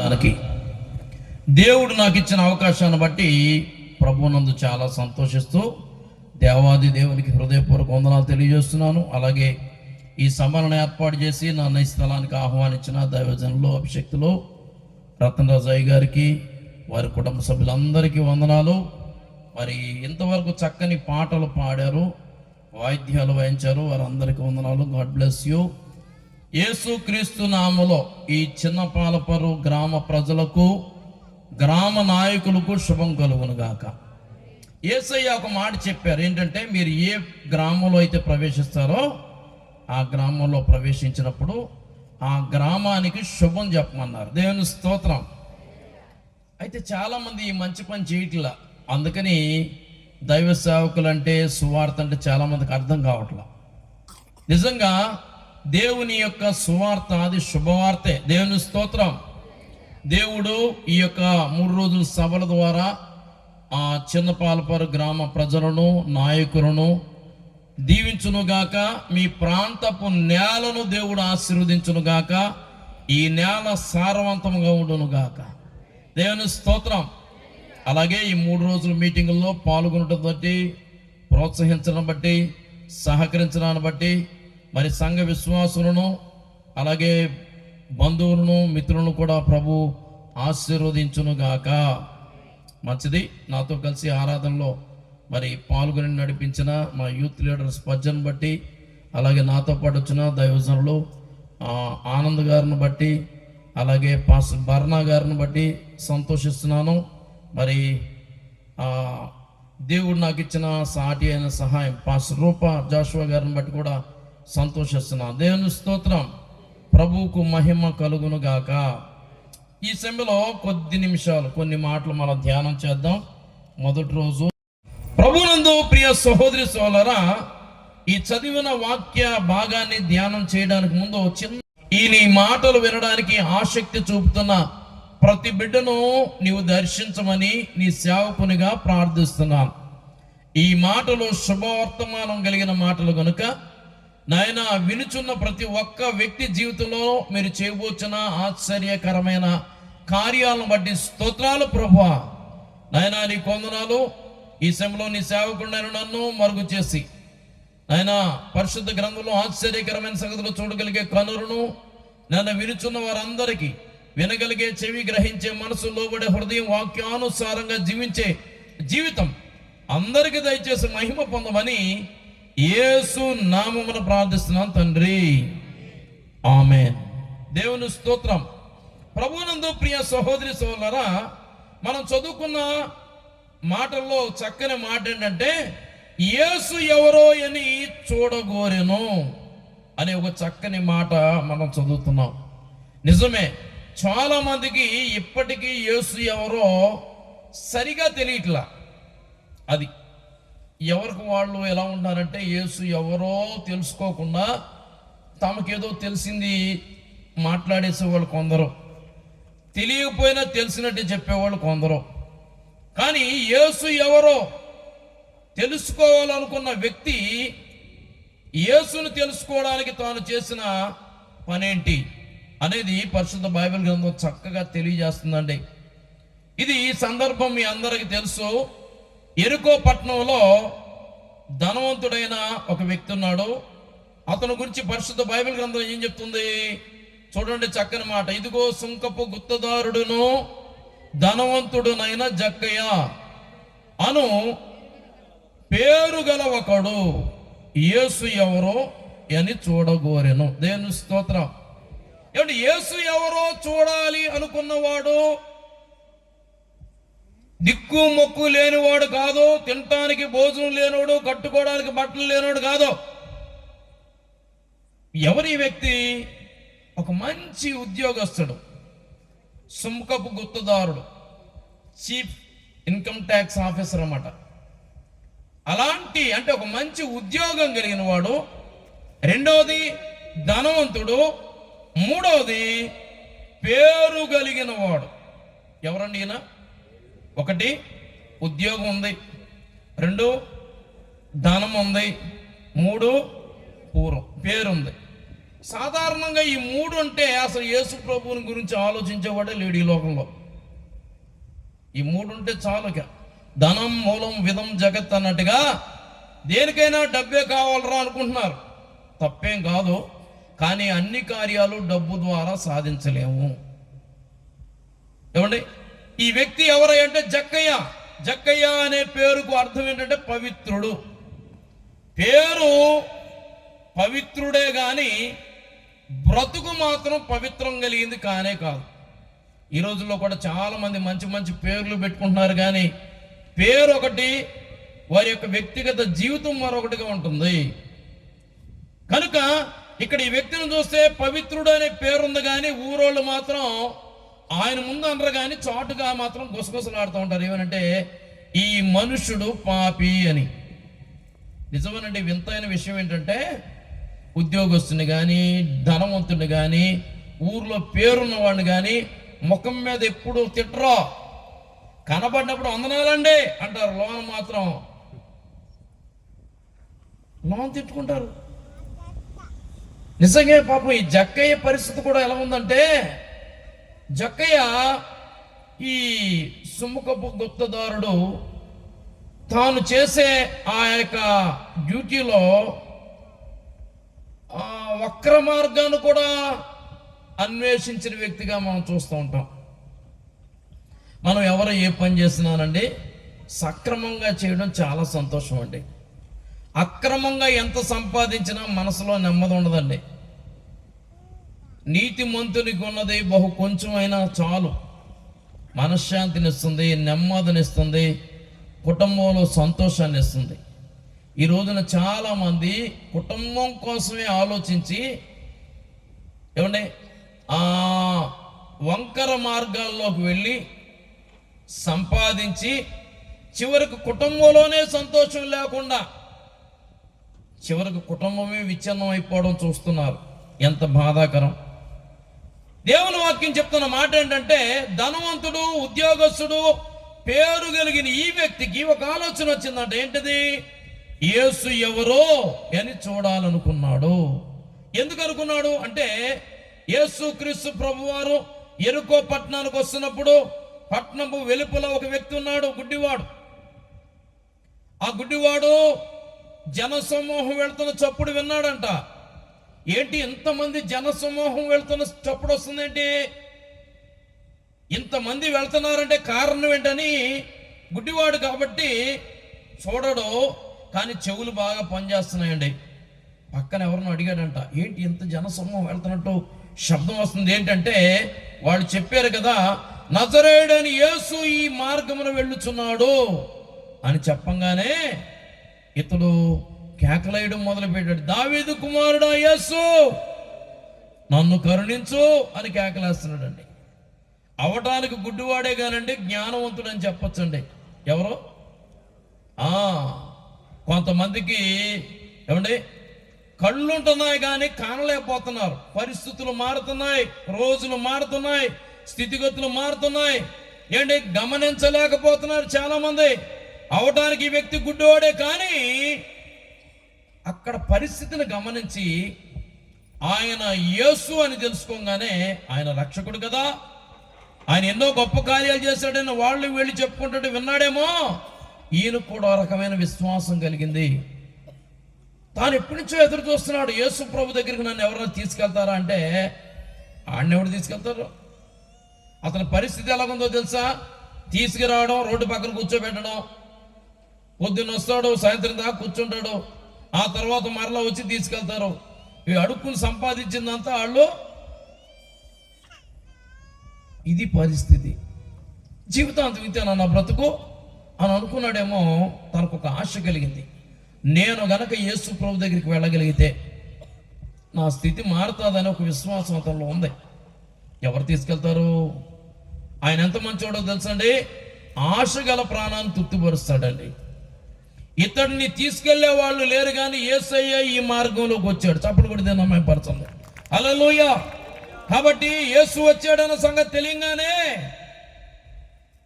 దానికి దేవుడు నాకు ఇచ్చిన అవకాశాన్ని బట్టి ప్రభువునందు చాలా సంతోషిస్తూ దేవాది దేవునికి హృదయపూర్వక వందనాలు తెలియజేస్తున్నాను. అలాగే ఈ సభలను ఏర్పాటు చేసి నన్ను ఈ స్థలానికి ఆహ్వానించిన దైవజనులు, అభిషక్తులు రతనరాజయ్య గారికి, వారి కుటుంబ సభ్యులందరికీ వందనాలు. మరి ఇంతవరకు చక్కని పాటలు పాడారు, వాయిద్యాలు వాయించారు, వారందరికీ వందనాలు. God bless you. యేసుక్రీస్తు నామములో ఈ చిన్నపాలపరు గ్రామ ప్రజలకు, గ్రామ నాయకులకు శుభం కలుగును గాక. యేసయ్య ఒక మాట చెప్పారు, ఏంటంటే మీరు ఏ గ్రామంలో అయితే ప్రవేశిస్తారో ఆ గ్రామంలో ప్రవేశించినప్పుడు ఆ గ్రామానికి శుభం చెప్పమన్నారు. దేవుని స్తోత్రం. అయితే చాలామంది ఈ మంచి పని చేయట్లా, అందుకని దైవ సేవకులు అంటే, సువార్త అంటే చాలామందికి అర్థం కావట్లా. నిజంగా దేవుని యొక్క సువార్త అది శుభవార్తే. దేవుని స్తోత్రం. దేవుడు ఈ యొక్క 3 రోజుల సభల ద్వారా ఆ చిన్నపాలపరు గ్రామ ప్రజలను, నాయకులను దీవించునుగాక. మీ ప్రాంతపు నేలను దేవుడు ఆశీర్వదించునుగాక. ఈ నేల సారవంతంగా ఉండునుగాక. దేవుని స్తోత్రం. అలాగే ఈ 3 రోజుల మీటింగుల్లో పాల్గొనడం బట్టి, ప్రోత్సహించడం బట్టి, సహకరించడాన్ని బట్టి మరి సంఘ విశ్వాసులను, అలాగే బంధువులను, మిత్రులను కూడా ప్రభు ఆశీర్వదించునుగాక. మంచిది. నాతో కలిసి ఆరాధనలో మరి పాల్గొని నడిపించిన మా యూత్ లీడర్స్ పద్యను బట్టి, అలాగే నాతో పాటు వచ్చిన దైవజనులు ఆనంద్ గారిని బట్టి, అలాగే పాస్టర్ బర్నా గారిని బట్టి సంతోషిస్తున్నాను. మరి దేవుడు నాకు ఇచ్చిన సాటి అయిన సహాయం పాస్టర్ రూప జాషువా గారిని బట్టి కూడా సంతోషిస్తున్నాను. దేవుని స్తోత్రం. ప్రభువుకు మహిమ కలుగును గాక. ఈ సమయంలో కొద్ది నిమిషాలు కొన్ని మాటలు మనం ధ్యానం చేద్దాం. మొదటి రోజు ప్రభునందు ప్రియ సహోదరి సోదరా, ఈ చదివిన వాక్య భాగాన్ని ధ్యానం చేయడానికి ముందు ఈ మాటలు వినడానికి ఆసక్తి చూపుతున్న ప్రతి బిడ్డను నీవు దర్శించమని నీ సేవకునిగా ప్రార్థిస్తున్నాను. ఈ మాటలు శుభవర్తమానం కలిగిన మాటలు కనుక నాయన, వినుచున్న ప్రతి ఒక్క వ్యక్తి జీవితంలో మీరు చేయబోచున్న ఆశ్చర్యకరమైన కార్యాలను బట్టి స్తోత్రాలు ప్రభువా. నాయన నీ కొందనాలు. ఈ సమయంలో నీ సేవకుడైన నన్ను మరుగు చేసి నాయన పరిశుద్ధ గ్రంథంలో ఆశ్చర్యకరమైన సంగతులు చూడగలిగే కనులను, నన్ను వినుచున్న వారందరికీ వినగలిగే చెవి, గ్రహించే మనసు, లోబడే హృదయం, వాక్యానుసారంగా జీవించే జీవితం అందరికీ దయచేసి మహిమ పొందమని యేసు నామమున ప్రార్థిస్తున్నాను తండ్రి, ఆమేన్. దేవుని స్తోత్రం. ప్రభువునందు ప్రియ సహోదరి సోదరులారా, మనం చదువుకున్న మాటల్లో చక్కని మాట ఏంటంటే, యేసు ఎవరో అని చూడగోరెను అనే ఒక చక్కని మాట మనం చదువుతున్నాం. నిజమే, చాలా మందికి ఇప్పటికీ యేసు ఎవరో సరిగా తెలియట్లా. అది ఎవరికి వాళ్ళు ఎలా ఉంటారంటే, యేసు ఎవరో తెలుసుకోకుండా తమకేదో తెలిసింది మాట్లాడేసేవాళ్ళు కొందరు, తెలియకపోయినా తెలిసినట్టు చెప్పేవాళ్ళు కొందరు. కానీ యేసు ఎవరో తెలుసుకోవాలనుకున్న వ్యక్తి యేసును తెలుసుకోవడానికి తాను చేసిన పనేంటి అనేది పరిశుద్ధ బైబిల్ గ్రంథం చక్కగా తెలియజేస్తుందండి. ఇది ఈ సందర్భం మీ అందరికీ తెలుసు. యెరికో పట్టణంలో ధనవంతుడైన ఒక వ్యక్తి ఉన్నాడు. అతని గురించి పరిశుద్ధ బైబిల్ గ్రంథం ఏం చెప్తుంది చూడండి, చక్కని మాట. ఇదిగో సుంకపు గుత్తదారుడును ధనవంతుడునైన జక్కయ్య అను పేరు గల ఒకడు యేసు ఎవరో అని చూడగోరెను. దేవుని స్తోత్రం. ఏమంటే యేసు ఎవరో చూడాలి అనుకున్నవాడు దిక్కు మొక్కు లేనివాడు కాదు, తినటానికి భోజనం లేనివాడు, కట్టుకోవడానికి బట్టలు లేనివాడు కాదు. ఎవరి వ్యక్తి? ఒక మంచి ఉద్యోగస్తుడు, సుంకపు గుత్తదారుడు, చీఫ్ ఇన్కమ్ ట్యాక్స్ ఆఫీసర్ అన్నమాట. అలాంటి అంటే ఒక మంచి ఉద్యోగం కలిగిన వాడు, రెండవది ధనవంతుడు, మూడవది పేరు కలిగిన వాడు. ఎవరండి ఈయన? ఒకటి ఉద్యోగం ఉంది, 2 ధనం ఉంది, 3 పేరుంది. సాధారణంగా ఈ మూడు అంటే అసలు యేసు ప్రభువుని గురించి ఆలోచించేవాడే లేడు ఈ లోకంలో. ఈ మూడు ఉంటే చాలు. ధనం మూలం విధం జగత్ అన్నట్టుగా దేనికైనా డబ్బే కావాలరా అనుకుంటున్నారు. తప్పేం కాదు, కానీ అన్ని కార్యాలు డబ్బు ద్వారా సాధించలేము. ఏమండి, ఈ వ్యక్తి ఎవరంటే జక్కయ్య. జక్కయ్య అనే పేరుకు అర్థం ఏంటంటే పవిత్రుడు. పేరు పవిత్రుడే కానీ బ్రతుకు మాత్రం పవిత్రం కలిగింది కానే కాదు. ఈ రోజుల్లో కూడా చాలా మంది మంచి మంచి పేర్లు పెట్టుకుంటున్నారు, కానీ పేరు ఒకటి, వారి యొక్క వ్యక్తిగత జీవితం మరొకటిగా ఉంటుంది. కనుక ఇక్కడ ఈ వ్యక్తిని చూస్తే పవిత్రుడు అనే పేరుంది, కానీ ఊరోళ్ళు మాత్రం ఆయన ముందు అనరు, కానీ చాటుగా మాత్రం గుసగుసలాడుతూ ఉంటారు. ఏమనంటే ఈ మనుషుడు పాపి అని. నిజమేనండి. వింతైన విషయం ఏంటంటే ఉద్యోగస్తుని కానీ, ధనవంతుని కానీ, ఊర్లో పేరున్న వాడిని కానీ ముఖం మీద ఎప్పుడు తిట్టరో, కనబడినప్పుడు వందనాలండి అంటారు, లోన మాత్రం తిట్టుకుంటారు. నిజంగా పాపం ఈ జక్కయ్య పరిస్థితి కూడా ఎలా ఉందంటే, జక్కయ్య ఈ సుముఖపు గుప్తదారుడు తాను చేసే ఆ యొక్క డ్యూటీలో వక్ర మార్గాన్ని కూడా అన్వేషించిన వ్యక్తిగా మనం చూస్తూ ఉంటాం. మనం ఎవరు ఏ పని చేస్తున్నానండి, సక్రమంగా చేయడం చాలా సంతోషం అండి. అక్రమంగా ఎంత సంపాదించినా మనసులో నెమ్మది ఉండదండి. నీతిమంతునికి ఉన్నది బహు కొంచెం అయినా చాలు, మనశ్శాంతినిస్తుంది, నెమ్మదినిస్తుంది, కుటుంబంలో సంతోషాన్ని ఇస్తుంది. ఈ రోజున చాలామంది కుటుంబం కోసమే ఆలోచించి ఏమంటే వంకర మార్గాల్లోకి వెళ్ళి సంపాదించి చివరికి కుటుంబంలోనే సంతోషం లేకుండా చివరికి కుటుంబమే విచ్ఛిన్నం అయిపోవడం చూస్తున్నారు. ఎంత బాధాకరం. దేవుని వాక్యం చెప్తున్న మాట ఏంటంటే, ధనవంతుడు, ఉద్యోగస్తుడు, పేరు కలిగిన ఈ వ్యక్తికి ఒక ఆలోచన వచ్చిందంట. ఏంటిది? యేసు ఎవరో అని చూడాలనుకున్నాడు. ఎందుకు అనుకున్నాడు అంటే, యేసు క్రీస్తు ప్రభువారు యెరికో పట్టణానికి వస్తున్నప్పుడు పట్టణపు వెలుపల ఒక వ్యక్తి ఉన్నాడు, గుడ్డివాడు. ఆ గుడ్డివాడు జనసమూహం వెళ్తున్న చప్పుడు విన్నాడంట. ఏంటి ఇంతమంది జనసమూహం వెళ్తున్న చప్పుడు వస్తుందేంటి, ఇంతమంది వెళ్తున్నారంటే కారణం ఏంటని గుడ్డివాడు కాబట్టి చూడడు, కానీ చెవులు బాగా పనిచేస్తున్నాయండి. పక్కన ఎవరినో అడిగాడంట, ఏంటి ఇంత జనసమూహం వెళ్తున్నట్టు శబ్దం వస్తుంది ఏంటంటే, వాళ్ళు చెప్పారు కదా, నజరేయుడైన యేసు ఈ మార్గమున వెళ్ళుచున్నాడు అని చెప్పంగానే ఇతడు కేకలేయడం మొదలుపెట్టాడు. దావీదు కుమారుడా యేసు, నన్ను కరుణించు అని కేకలేస్తున్నాడండి. అవటానికి గుడ్డివాడే కానండి, జ్ఞానవంతుడు అని చెప్పొచ్చండి. ఎవరు? కొంతమందికి ఏమండి కళ్ళు ఉంటున్నాయి కానీ కానలేకపోతున్నారు. పరిస్థితులు మారుతున్నాయి, రోజులు మారుతున్నాయి, స్థితిగతులు మారుతున్నాయి. ఏంటి గమనించలేకపోతున్నారు చాలా మంది. అవటానికి ఈ వ్యక్తి గుడ్డివాడే, కానీ అక్కడ పరిస్థితిని గమనించి ఆయన యేసు అని తెలుసుకోగానే, ఆయన రక్షకుడు కదా, ఆయన ఎన్నో గొప్ప కార్యాలు చేశాడని వాళ్ళు వెళ్ళి చెప్పుకుంటుంటే విన్నాడేమో, ఈయన కూడా రకమైన విశ్వాసం కలిగింది. తాను ఎప్పటి నుంచో ఎదురు చూస్తున్నాడు, యేసు ప్రభు దగ్గరికి నన్ను ఎవరైనా తీసుకెళ్తారా అంటే, ఆడిని ఎవరు తీసుకెళ్తారు? అతని పరిస్థితి ఎలాగుందో తెలుసా? తీసుకురావడం, రోడ్డు పక్కన కూర్చోబెట్టడం, పొద్దున్న వస్తాడు, సాయంత్రం దాకా కూర్చుంటాడు, ఆ తర్వాత మరలా వచ్చి తీసుకెళ్తారు. ఇవి అడుక్కుని సంపాదించిందంతా వాళ్ళు. ఇది పరిస్థితి. జీవితాంతం ఇంతేనా నా బ్రతుకు అని అనుకున్నాడేమో. తనకు ఒక ఆశ కలిగింది, నేను గనక యేసు ప్రభు దగ్గరికి వెళ్ళగలిగితే నా స్థితి మారుతుందని ఒక విశ్వాసం అతనిలో ఉంది. ఎవరు తీసుకెళ్తారు? ఆయన ఎంత మంచోడో తెలుసండి, ఆశ గల ప్రాణాన్ని తృప్తిపరుస్తాడండి. ఇతడిని తీసుకెళ్లే వాళ్ళు లేరు, కానీ యేసయ్య ఈ మార్గంలోకి వచ్చాడు. చప్పుడు కూడా దీన్ని పరచండి. హల్లెలూయా. కాబట్టి యేసు వచ్చాడన్న సంగతి తెలియగానే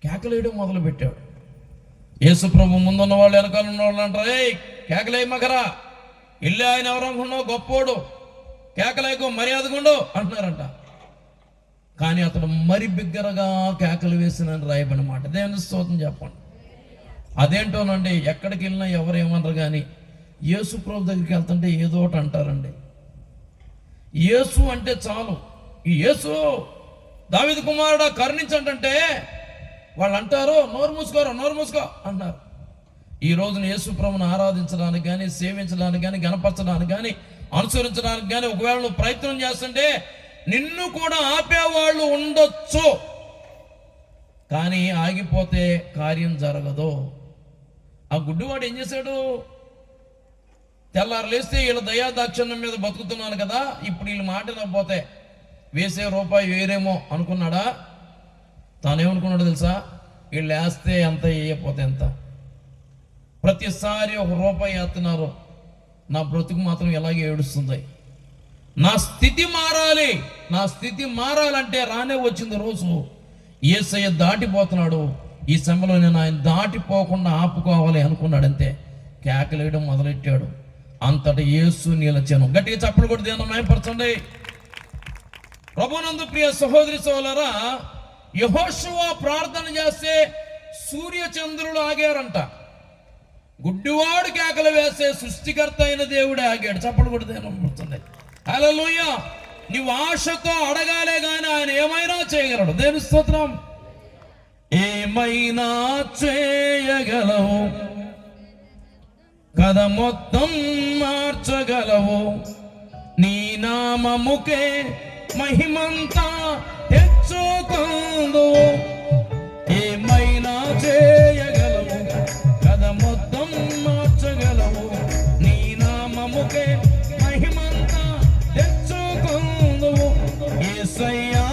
కేకలేయడం మొదలు పెట్టాడు. యేసు ప్రభు ముందున్న వాళ్ళు, వెనకాల ఉన్న వాళ్ళు అంటారు, కేకలేయ మగరా, ఇల్లు ఆయన ఎవరనుకున్నావు, గొప్పోడు, కేకలేకో మర్యాదగా ఉండు అంటున్నారంట. కానీ అతడు మరి బిగ్గరగా కేకలు వేసినని రాయబడిన మాట. దేవుని స్తోత్రం చెప్పండి. అదేంటోనండి, ఎక్కడికి వెళ్ళినా ఎవరు ఏమన్నారు కానీ యేసు ప్రభు దగ్గరికి వెళ్తుంటే ఏదో ఒకటి అంటారండి. యేసు అంటే చాలు, ఈ యేసు దావీదు కుమారుడా కరుణించంటే వాళ్ళు అంటారు నోరు మూసుకో అంటారు. ఈ రోజున యేసు ప్రభుని ఆరాధించడానికి కానీ, సేవించడానికి కానీ, గణపరచడానికి కానీ, అనుసరించడానికి కానీ ఒకవేళ నువ్వు ప్రయత్నం చేస్తుంటే నిన్ను కూడా ఆపేవాళ్ళు ఉండొచ్చు, కానీ ఆగిపోతే కార్యం జరగదు. ఆ గుడ్డివాడు ఏం చేశాడు? తెల్లారు లేస్తే వీళ్ళ దయాదాక్షిణ్యం మీద బతుకుతున్నాను కదా, ఇప్పుడు వీళ్ళు మాట నవ్వపోతే వేసే రూపాయి వేరేమో అనుకున్నాడా? తానేమనుకున్నాడు తెలుసా? వీళ్ళు వేస్తే ఎంత, వేయకపోతే ఎంత. ప్రతిసారి ఒక రూపాయి వేస్తున్నారు, నా బ్రతుకు మాత్రం ఎలాగే ఏడుస్తుంది. నా స్థితి మారాలి, నా స్థితి మారాలంటే రానే వచ్చింది రోజు. యేసయ్య దాటిపోతున్నాడు, ఈ సమయంలో నేను ఆయన దాటిపోకుండా ఆపుకోవాలి అనుకున్నాడంతే కేకలేయడం మొదలెట్టాడు. అంతటా యేసు నిలచెను. గట్టిగా చప్పట్లు కొట్టి దేవుని మహిమపరచండి. ప్రభునందు ప్రియ సహోదరి సోదరులారా, యెహోషువ ప్రార్థన చేస్తే సూర్య చంద్రులు ఆగారంట. గుడ్డివాడు కేకలు వేస్తే సృష్టికర్త అయిన దేవుడే ఆగాడు. చప్పట్లు కొట్టి దేవుని మహిమపరచండి. హల్లెలూయా. నీవు ఆశతో అడగాలే కానీ ఆయన ఏమైనా చేయగలడు. దేవుని స్తోత్రం. ఏమైనా చేయగలవు, కథ మొత్తం మార్చగలవు, నీ నామముకే మహిమంతా తెచ్చుకుందు. ఏమైనా చేయగలవు, కథ మొత్తం మార్చగలవు, నీ నామముకే మహిమంతా తెచ్చుకుందు. యేసయ్యా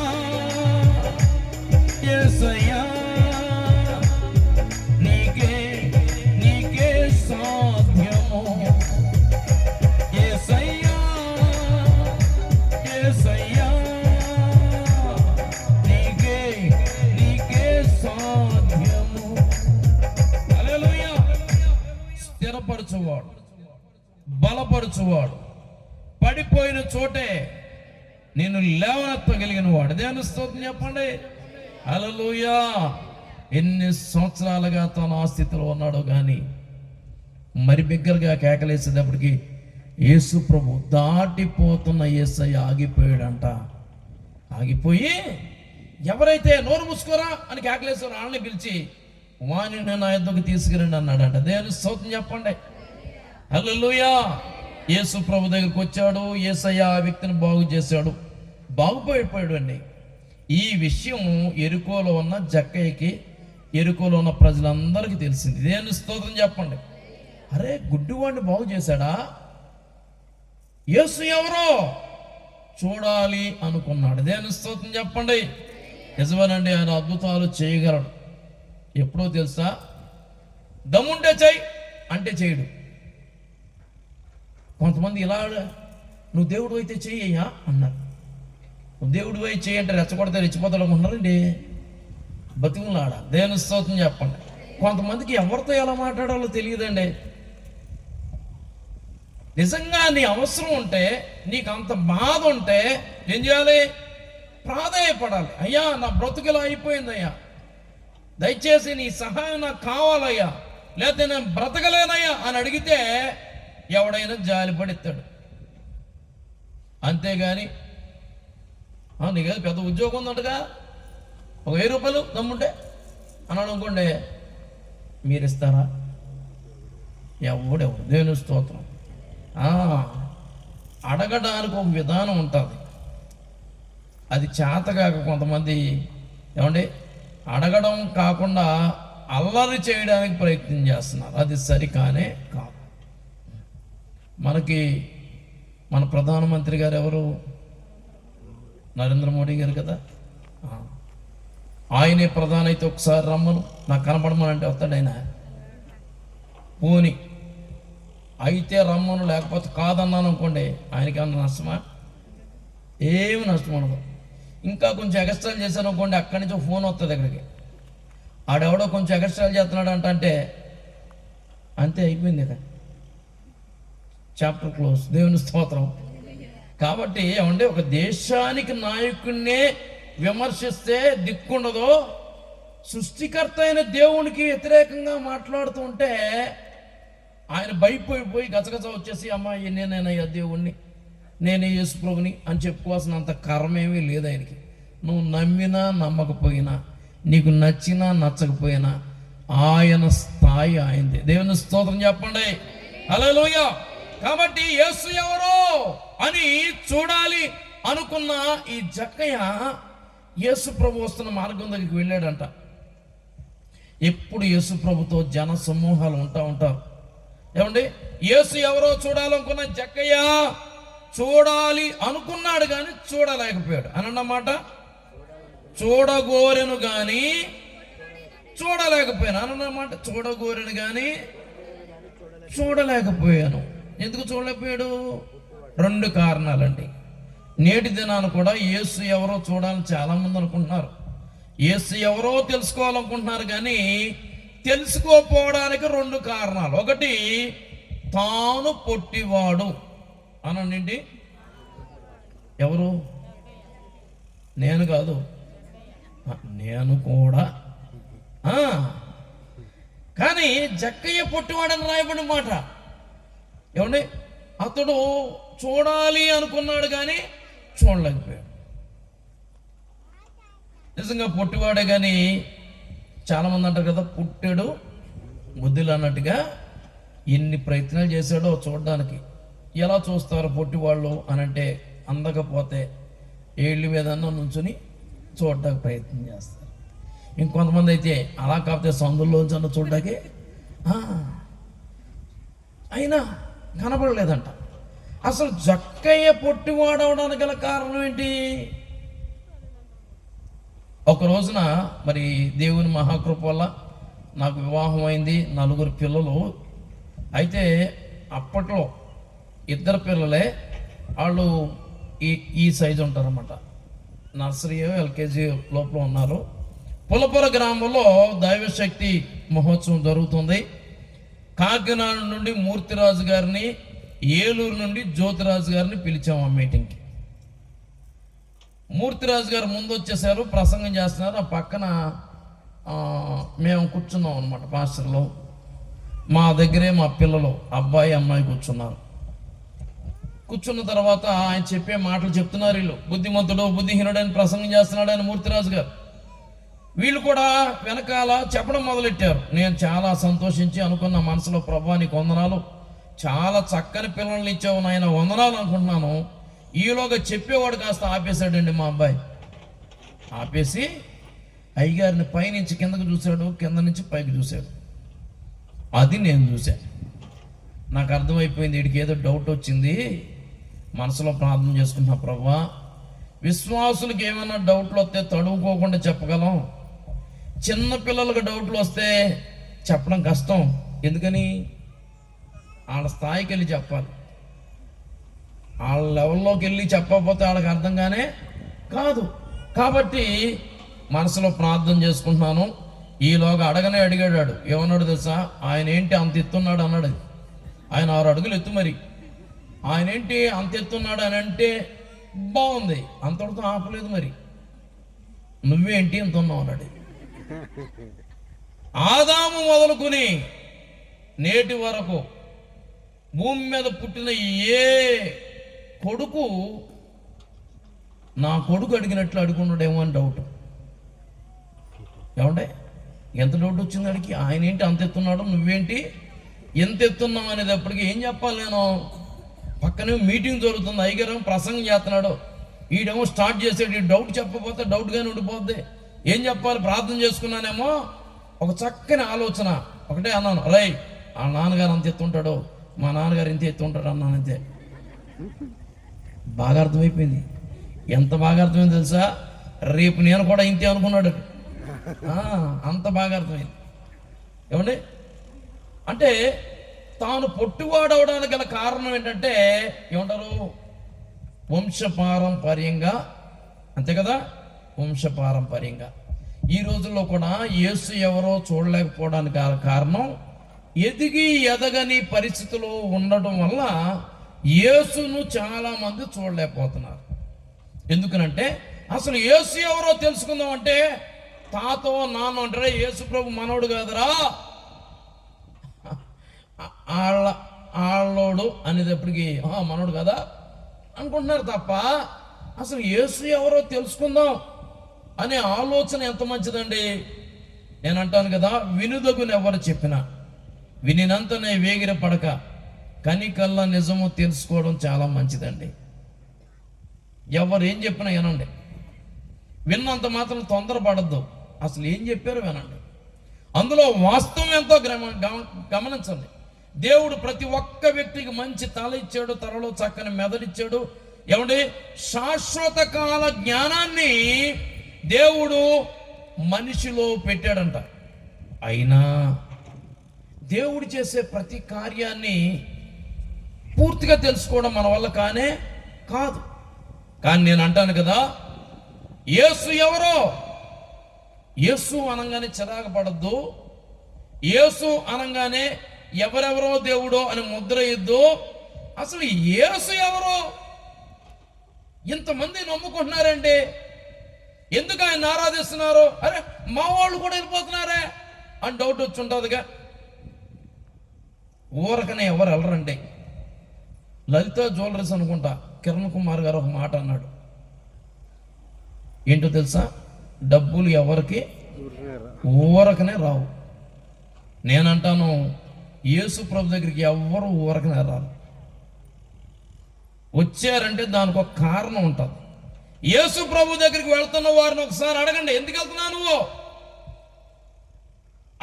యేసయ్యా నీకే సాధ్యము. యేసయ్యా యేసయ్యా నీకే సాధ్యము. హల్లెలూయా. స్థిరపరచువాడు, బలపరచువాడు, పడిపోయిన చోటే నేను లేవనెత్తగలిగిన వాడు. దేవుని స్తోత్రం చెప్పండి. హల్లెలూయా. ఎన్ని సంవత్సరాలుగా తను ఆ స్థితిలో ఉన్నాడో కానీ మరి బిగ్గరగా కేకలేసేటప్పటికి యేసు ప్రభు దాటిపోతున్న యేసయ్య ఆగిపోయాడంట. ఆగిపోయి ఎవరైతే నోరు మూసుకోరా అని కేకలేసారో వాళ్ళని పిలిచి వాణిని నా యొద్దకు తీసుకురండి అన్నాడంట. దేవుని స్తోత్రం చెప్పండి. హల్లెలూయా. యేసు ప్రభు దగ్గరికి వచ్చాడు, యేసయ్య ఆ వ్యక్తిని బాగు చేశాడు, బాగుపోయిపోయాడు అండి. ఈ విషయం ఎరుకోలో ఉన్న జక్కయ్యకి, ఎరుకోలో ఉన్న ప్రజలందరికీ తెలిసింది. దేవుని స్తోత్రం చెప్పండి. అరే, గుడ్డివాడిని బాగు చేశాడా? యేసు ఎవరో చూడాలి అనుకున్నాడు. దేవుని స్తోత్రం చెప్పండి. నిజమేనండి, ఆయన అద్భుతాలు చేయగలడు. ఎప్పుడో తెలుసా? దమ్ముంటే చెయ్యి అంటే చేయడు. కొంతమంది ఇలా నువ్వు దేవుడు అయితే చెయ్యయ్యా అన్నారు. నువ్వు దేవుడు పోయి చేయంటే రెచ్చగొడితే రెచ్చిపోతాడు అనుకుంటున్నారండి. బతికులాడ. దేవుని స్తోత్రం చెప్పండి. కొంతమందికి ఎవరితో ఎలా మాట్లాడాలో తెలియదండి. నిజంగా నీ అవసరం ఉంటే, నీకు అంత బాధ ఉంటే ఏం చేయాలి? ప్రాధేయపడాలి. అయ్యా, నా బ్రతుకులా అయిపోయిందయ్యా, దయచేసి నీ సహాయం నాకు కావాలయ్యా, లేకపోతే నేను బ్రతకలేనయ్యా అని అడిగితే ఎవడైనా జాలిపడిస్తాడు. అంతేగాని నీకు పెద్ద ఉద్యోగం ఉందంటగా, ఒక 1000 రూపాయలు దమ్ముంటే అన్నాడు అనుకోండి, మీరు ఇస్తారా? ఎవడెవడు. దేవుని స్తోత్రం. అడగడానికి ఒక విధానం ఉంటుంది. అది చేతగాక కొంతమంది ఏమండి అడగడం కాకుండా అల్లరి చేయడానికి ప్రయత్నం చేస్తున్నారు. అది సరికానే కాదు. మనకి మన ప్రధానమంత్రి గారు ఎవరు? నరేంద్ర మోడీ గారు కదా. ఆయనే ప్రధాని అయితే ఒకసారి రమ్మను, నాకు కనపడమనంటే వస్తాడు ఆయన. పోని అయితే రమ్మను, లేకపోతే కాదన్నాను అనుకోండి, ఆయనకి ఏమన్నా నష్టమా? ఏమి నష్టం ఉండదు. ఇంకా కొంచెం ఎక్స్ట్రాలు చేశాను అనుకోండి, అక్కడి నుంచి ఫోన్ వస్తుంది ఇక్కడికి, ఆడెవడో కొంచెం ఎక్స్ట్రాలు చేస్తున్నాడు అంటే అంతే, అయిపోయింది ఇక, చాప్టర్ క్లోజ్. దేవుని స్తోత్రం. కాబట్టి ఏమంటే ఒక దేశానికి నాయకుడినే విమర్శిస్తే దిక్కుండదో, సృష్టికర్త అయిన దేవునికి వ్యతిరేకంగా మాట్లాడుతూ ఉంటే ఆయన భయపోయిపోయి గచగచ వచ్చేసి అమ్మాయి నేనేనయ్యా దేవుణ్ణి, నేనే యేసు ప్రభుని అని చెప్పుకోవాల్సినంత కర్మేమీ లేదు ఆయనకి. నువ్వు నమ్మినా నమ్మకపోయినా, నీకు నచ్చినా నచ్చకపోయినా ఆయన స్థాయి ఆయనది. దేవుని స్తోత్రం చెప్పండి, హల్లెలూయా. కాబట్టి యేసు ఎవరో అని చూడాలి అనుకున్న ఈ జక్కయ్య యేసు ప్రభు వస్తున్న మార్గం దగ్గరికి వెళ్ళాడంట. ఎప్పుడు యేసు ప్రభుతో జన సమూహాలు ఉంటారు. ఏమండి, యేసు ఎవరో చూడాలనుకున్న జక్కయ్య చూడాలి అనుకున్నాడు కానీ చూడలేకపోయాడు అన్నమాట. చూడగోరెను కానీ చూడలేకపోయాను అన్నమాట. చూడగోరెను కానీ చూడలేకపోయాను. ఎందుకు చూడలేకపోయాడు? 2 కారణాలండి. నేటి దినాన్ని కూడా యేసు ఎవరో చూడాలని చాలామంది అనుకుంటున్నారు, యేసు ఎవరో తెలుసుకోవాలనుకుంటున్నారు, కానీ తెలుసుకోపోవడానికి 2 కారణాలు. ఒకటి, తాను పొట్టివాడు అనండి. ఎవరు? నేను కాదు, నేను కూడా. కానీ జక్కయ్య పొట్టివాడని రాయబడిన మాట. ఏమండి, అతడు చూడాలి అనుకున్నాడు కానీ చూడలేకపోయాడు. నిజంగా పొట్టివాడే. కానీ చాలామంది అంటారు కదా, పుట్టాడు బుద్ధిలు అన్నట్టుగా ఎన్ని ప్రయత్నాలు చేశాడో చూడడానికి. ఎలా చూస్తారు పొట్టివాళ్ళు అని అంటే, అందకపోతే ఏళ్ళ మీద నుంచుని చూడడానికి ప్రయత్నం చేస్తారు. ఇంకొంతమంది అయితే అలా కాకపోతే సందుల్లోంచి అన్న చూడడానికి, అయినా కనపడలేదంట. అసలు జక్కయ్య పొట్టివాడవడానికి గల కారణం ఏంటి? ఒక రోజున మరి దేవుని మహాకృప వల్ల నాకు వివాహం అయింది, 4 పిల్లలు. అయితే అప్పట్లో 2 పిల్లలే, వాళ్ళు ఈ సైజు ఉంటారన్నమాట. నర్సరీ ఎల్కేజీ లోపల ఉన్నారు. పులపుర గ్రామంలో దైవశక్తి మహోత్సవం జరుగుతుంది. కాకినాడ నుండి మూర్తిరాజు గారిని, ఏలూరు నుండి జ్యోతిరాజు గారిని పిలిచాము ఆ మీటింగ్కి. మూర్తిరాజు గారు ముందు వచ్చేసారు, ప్రసంగం చేస్తున్నారు. ఆ పక్కన మేము కూర్చున్నాం అనమాట. పాస్టర్లో మా దగ్గరే మా పిల్లలు, అబ్బాయి అమ్మాయి కూర్చున్నారు. కూర్చున్న తర్వాత ఆయన చెప్పే మాటలు చెప్తున్నారు. వీళ్ళు బుద్ధిమంతుడు బుద్ధిహీనుడు అని ప్రసంగం చేస్తున్నాడు ఆయన మూర్తిరాజు గారు. వీళ్ళు కూడా వెనకాల చెప్పడం మొదలెట్టారు. నేను చాలా సంతోషించి అనుకున్న మనసులో, ప్రభువా నీకు వందనాలు, చాలా చక్కని పిల్లల్ని ఇచ్చావు నాయన, వందనాలు అనుకుంటున్నాను. ఈలోగా చెప్పేవాడు కాస్త ఆపేశాడండి మా అబ్బాయి. ఆపేసి అయ్యగారిని పైనుంచి కిందకు చూశాడు, కింద నుంచి పైకి చూశాడు. అది నేను చూశాను. నాకు అర్థమైపోయింది, వీడికి ఏదో డౌట్ వచ్చింది. మనసులో ప్రార్థన చేసుకుంటున్నా, ప్రభువా విశ్వాసులకు ఏమైనా డౌట్లు వస్తే తడువుకోకుండా చెప్పగలం, చిన్న పిల్లలకు డౌట్లు వస్తే చెప్పడం కష్టం. ఎందుకని? వాళ్ళ స్థాయికి వెళ్ళి చెప్పాలి. వాళ్ళ లెవెల్లోకి వెళ్ళి చెప్పకపోతే వాళ్ళకి అర్థంగానే కాదు. కాబట్టి మనసులో ప్రార్థన చేసుకుంటున్నాను. ఈలోగా అడిగాడు. ఏమన్నాడు తెలుసా? ఆయన ఏంటి అంత ఎత్తున్నాడు అన్నాడు. ఆయన 6 అడుగులు ఎత్తు. మరి ఆయన ఏంటి అంత ఎత్తున్నాడు అని అంటే బాగుంది, అంతటితో ఆపలేదు. మరి నువ్వేంటి అంత ఉన్నావు అన్నాడు. ఆదాము మొదలుకొని నేటి వరకు భూమి మీద పుట్టిన ఏ కొడుకు నా కొడుకు అడిగినట్లు అడుగున్నాడేమో అని డౌట్. ఏమంటే ఎంత డౌట్ వచ్చింది అడిగి? ఆయన ఏంటి అంత ఎత్తున్నాడు, నువ్వేంటి ఎంత ఎత్తున్నావు అనేటప్పటికి ఏం చెప్పాలి నేను? పక్కనే మీటింగ్ జరుగుతుంది, అయ్యగారు ప్రసంగం చేస్తున్నాడు, ఈడేమో స్టార్ట్ చేసాడు. ఈ డౌట్ చెప్పకపోతే డౌట్గానే ఉండిపోద్ది. ఏం చెప్పాలి? ప్రార్థన చేసుకున్నానేమో. ఒక చక్కని ఆలోచన ఒకటే అన్నాను, రై ఆ నాన్నగారు అంత ఎత్తుంటాడు, మా నాన్నగారు ఇంత ఎత్తుంటాడు అన్నాను. అంతే. బాగా అర్థమైపోయింది. ఎంత బాగా అర్థమైంది తెలుసా? రేపు నేను కూడా ఇంతే అనుకున్నాడు. అంత బాగా అర్థమైంది. ఏమండి, అంటే తాను పొట్టివాడవడానికి గల కారణం ఏంటంటే ఏమంటారు? వంశపారంపర్యంగా. అంతే కదా, వంశపారంపర్యంగా. ఈ రోజుల్లో కూడా యేసు ఎవరో చూడలేకపోవడానికి కారణం ఎదగని పరిస్థితులు ఉండటం వల్ల యేసును చాలా మంది చూడలేకపోతున్నారు. ఎందుకనంటే అసలు యేసు ఎవరో తెలుసుకుందాం అంటే తాతో నాన్న అంటారా, యేసు ప్రభు మనోడు కాదురా, ఆళ్ళోడు అనేటప్పటికి మనోడు కదా అనుకుంటున్నారు తప్ప అసలు యేసు ఎవరో తెలుసుకుందాం అనే ఆలోచన ఎంత మంచిదండి. నేను అంటాను కదా, వినుదగుని ఎవరు చెప్పినా వినినంతనే వేగిర పడక కనికల్లా నిజము తెలుసుకోవడం చాలా మంచిదండి. ఎవరు ఏం చెప్పినా వినండి, విన్నంత మాత్రం తొందరపడద్దు, అసలు ఏం చెప్పారో వినండి, అందులో వాస్తవం ఎంతో గమనించండి. దేవుడు ప్రతి ఒక్క వ్యక్తికి మంచి తల ఇచ్చాడు, తలలో చక్కని మెదడిచ్చాడు. ఏమండి, శాశ్వత కాల జ్ఞానాన్ని దేవుడు మనిషిలో పెట్టాడంట. అయినా దేవుడు చేసే ప్రతి కార్యాన్ని పూర్తిగా తెలుసుకోవడం మన వల్ల కాదు. కానీ నేను అంటాను కదా, యేసు ఎవరో, యేసు అనగానే చిరాకు పడద్దు, యేసు అనగానే ఎవరెవరో దేవుడో అని ముద్ర ఇద్దు. అసలు యేసు ఎవరో ఇంతమంది నమ్ముకుంటున్నారండి, ఎందుకు ఆయన ఆరాధిస్తున్నారు? అరే మా వాళ్ళు కూడా వెళ్ళిపోతున్నారే అని డౌట్ వచ్చి ఉంటుందిగా. ఊరకనే ఎవరు వెళ్ళరండి. లలిత జ్యువెలరీస్ అనుకుంటా కిరణ్ కుమార్ గారు ఒక మాట అన్నాడు, ఏంటో తెలుసా, డబ్బులు ఎవరికి ఊరకనే రావు. నేనంటాను, యేసు ప్రభు దగ్గరికి ఎవరు ఊరకనే రారు. వచ్చారంటే దానికి ఒక కారణం ఉంటుంది. యేసు ప్రభు దగ్గరికి వెళ్తున్న వారిని ఒకసారి అడగండి, ఎందుకు వెళ్తున్నావు నువ్వు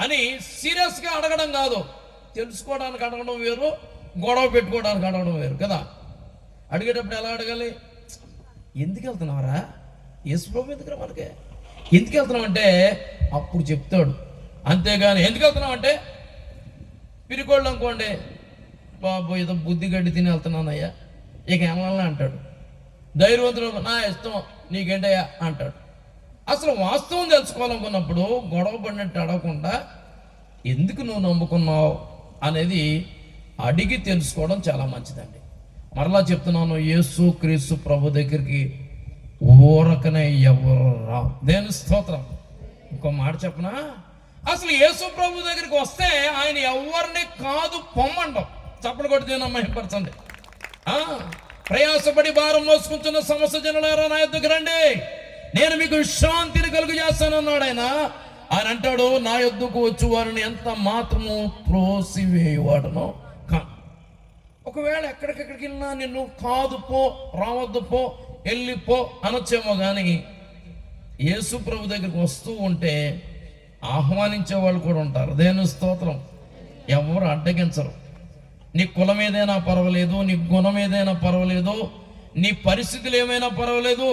అని. సీరియస్గా అడగడం కాదు, తెలుసుకోవడానికి అడగడం వేరు, గొడవ పెట్టుకోవడానికి అడగడం వేరు కదా. అడిగేటప్పుడు ఎలా అడగాలి, ఎందుకు వెళ్తున్నావురా, యేసు ప్రభు ఎందుకురా మనకి, ఎందుకు వెళ్తున్నావు అంటే అప్పుడు చెప్తాడు. అంతేగాని ఎందుకు వెళ్తున్నావు అంటే పిరికోళ్ళు అనుకోండి, బాబు ఏదో బుద్ధి గడ్డి తిని వెళ్తున్నానయ్యా ఇక ఏమన్నా అంటాడు. ధైర్యవంతుడు, నా ఇష్టం నీకేంటయ్యా అంటాడు. అసలు వాస్తవం తెలుసుకోవాలనుకున్నప్పుడు గొడవ పడినట్టు అడగకుండా ఎందుకు నువ్వు నమ్ముకున్నావు అనేది అడిగి తెలుసుకోవడం చాలా మంచిదండి. మరలా చెప్తున్నాను, యేసు క్రీస్తు ప్రభు దగ్గరికి ఊరకనే ఎవరు రా. దేని స్తోత్రం. ఇంకో మాట చెప్పనా, అసలు యేసు ప్రభు దగ్గరికి వస్తే ఆయన ఎవరిని కాదు పొమ్మంటాం. చప్పలు కొట్టి దేనమ్మా పరచండి. ప్రయాసపడి భారం మోసుకుంటున్న సమస్త జనులారా నా యొద్దకు రండి, నేను మీకు విశ్రాంతిని కలుగు చేస్తానన్నాడు ఆయన. ఆయన అంటాడు, నా యొద్దకు వచ్చి వారిని ఎంత మాత్రము త్రోసివేయవాడనో కా. ఒకవేళ ఎక్కడికెక్కడికి వెళ్ళినా నిన్ను కాదు పో, రావద్దు పో, వెళ్ళిపో అనొచ్చేమో కానీ యేసు ప్రభు దగ్గరికి వస్తూ ఉంటే ఆహ్వానించే వాళ్ళు కూడా ఉంటారు. దేవుని స్తోత్రం. ఎవరు అడ్డగించరు. నీ కులం ఏదైనా పర్వాలేదు, నీ గుణం ఏదైనా పర్వాలేదు, నీ పరిస్థితులు ఏమైనా పర్వాలేదు,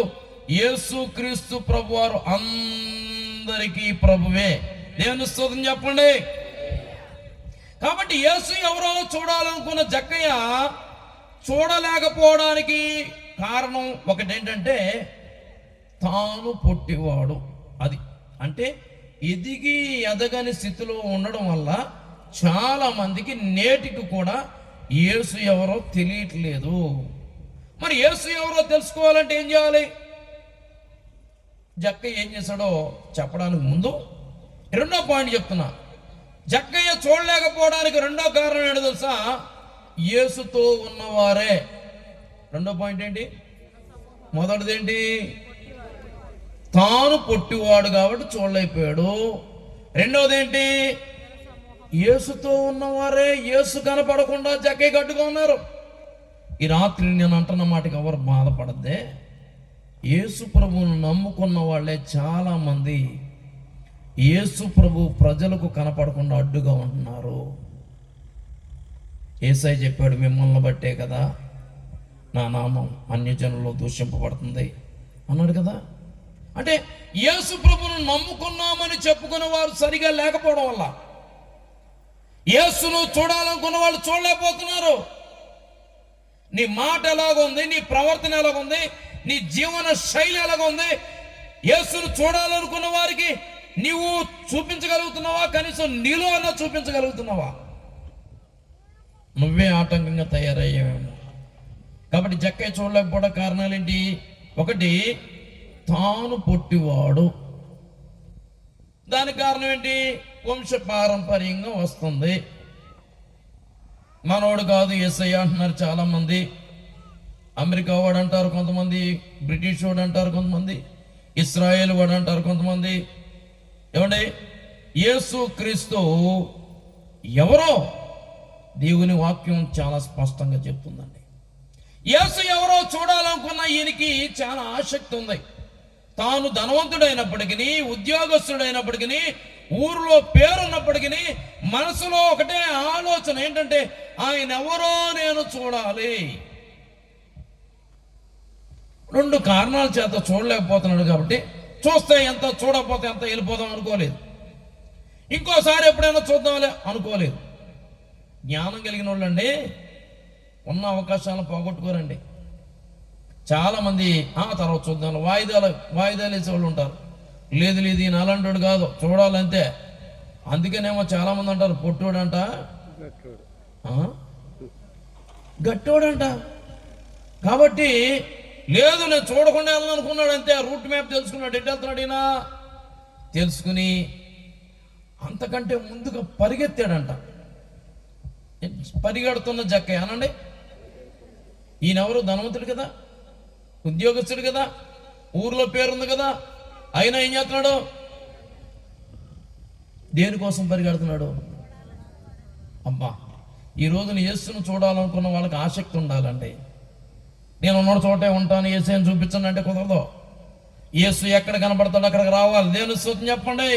యేసు క్రీస్తు ప్రభు వారు అందరికీ ప్రభువే. దేవుని స్తోత్రం చెప్పండి. కాబట్టి యేసు ఎవరో చూడాలనుకున్న జక్కయ్య చూడలేకపోవడానికి కారణం ఒకటేంటంటే తాను పొట్టివాడు. అది అంటే ఎదిగి ఎదగని స్థితిలో ఉండడం వల్ల చాలా మందికి నేటికి కూడా యేసు ఎవరో తెలియట్లేదు. మరి యేసు ఎవరో తెలుసుకోవాలంటే ఏం చేయాలి? జక్కయ్య ఏం చేశాడో చెప్పడానికి ముందు రెండో పాయింట్ చెప్తున్నా. జక్కయ్య చూడలేకపోవడానికి రెండో కారణం ఏంటో తెలుసా? యేసుతో ఉన్నవారే. రెండో పాయింట్ ఏంటి? మొదటిది ఏంటి? తాను పొట్టివాడు కాబట్టి చూడలేకపోయాడు. రెండోది ఏంటి? యేసుతో ఉన్నవారే యేసు కనపడకుండా జక్కయ్య గడ్డుగా ఉన్నారు. ఈ రాత్రి నేను అంటున్న మాటకి ఎవరు బాధపడద్దే. యేసు ప్రభువును నమ్ముకున్న వాళ్ళే చాలా మంది యేసు ప్రభు ప్రజలకు కనపడకుండా అడ్డుగా ఉంటున్నారు. యేసయ్య చెప్పాడు, మిమ్మల్ని బట్టే కదా నా నామం అన్యజనుల్లో దూషింపబడుతుంది అన్నాడు కదా. అంటే యేసు ప్రభువును నమ్ముకున్నామని చెప్పుకునే వారు సరిగా లేకపోవడం వల్ల యేసును చూడాలనుకున్న వాళ్ళు చూడలేకపోతున్నారు. నీ మాట ఎలాగుంది, నీ ప్రవర్తన ఎలాగుంది, నీ జీవన శైలి ఎలాగుంది, యేసును చూడాలనుకున్న వారికి నీవు చూపించగలుగుతున్నావా? కనీసం నీలో అన్నా చూపించగలుగుతున్నావా? నువ్వే ఆటంకంగా తయారయ్యావేమో. కాబట్టి జక్కయ్య చూడలేకపోవడం కారణాలు ఏంటి? ఒకటి, తాను పొట్టివాడు. దానికి కారణం ఏంటి? వంశ పారంపర్యంగా వస్తుంది. మనోడు కాదు యేసయ్య అంటున్నారు చాలా మంది. అమెరికా వాడు అంటారు కొంతమంది, బ్రిటిష్ వాడు అంటారు కొంతమంది, ఇస్రాయేల్ వాడు అంటారు కొంతమంది. ఏమండి, యేసు క్రీస్తు ఎవరో దేవుని వాక్యం చాలా స్పష్టంగా చెప్తుందండి. యేసు ఎవరో చూడాలనుకున్న ఈయనకి చాలా ఆసక్తి ఉంది. తాను ధనవంతుడైనప్పటికీ, ఉద్యోగస్తుడైనప్పటికీ, ఊరిలో పేరున్నప్పటికీ మనసులో ఒకటే ఆలోచన ఏంటంటే ఆయన ఎవరో నేను చూడాలి. 2 కారణాల చేత చూడలేకపోతున్నాడు. కాబట్టి చూస్తే ఎంత, చూడకపోతే ఎంత, వెళ్ళిపోదాం అనుకోలేదు. ఇంకోసారి ఎప్పుడైనా చూద్దాంలే అనుకోలేదు. జ్ఞానం కలిగిన వాళ్ళండి ఉన్న అవకాశాలను పోగొట్టుకోరండి. చాలామంది తర్వాత చూద్దాం వాయిదాలు వేసే వాళ్ళు ఉంటారు. లేదు ఈయన అలాంటి కాదు, చూడాలంతే. అందుకనేమో చాలామంది అంటారు పొట్టోడంట, గట్టోడంట. కాబట్టి లేదు నేను చూడకుండా వెళ్ళాలనుకున్నాడు అంతే. రూట్ మ్యాప్ తెలుసుకున్నాడు, ఎటు వెళ్తున్నాడు ఈయన తెలుసుకుని అంతకంటే ముందుగా పరిగెత్తాడంట. పరిగెడుతున్న జక్కయ్య అనండి. ఈయనెవరు? ధనవంతుడు కదా, ఉద్యోగస్తుడు కదా, ఊర్లో పేరుంది కదా. అయినా ఏం చేస్తున్నాడు? దేనికోసం పరిగెడుతున్నాడు? అబ్బా, ఈ రోజున యేసును చూడాలనుకున్న వాళ్ళకి ఆసక్తి ఉండాలండి. నేను ఉన్న చోటే ఉంటాను, యేసుని చూపించండి అంటే కుదరదు. యేసు ఎక్కడ కనబడతాడు అక్కడికి రావాలి. దేవుని స్తుతి చెప్పండి.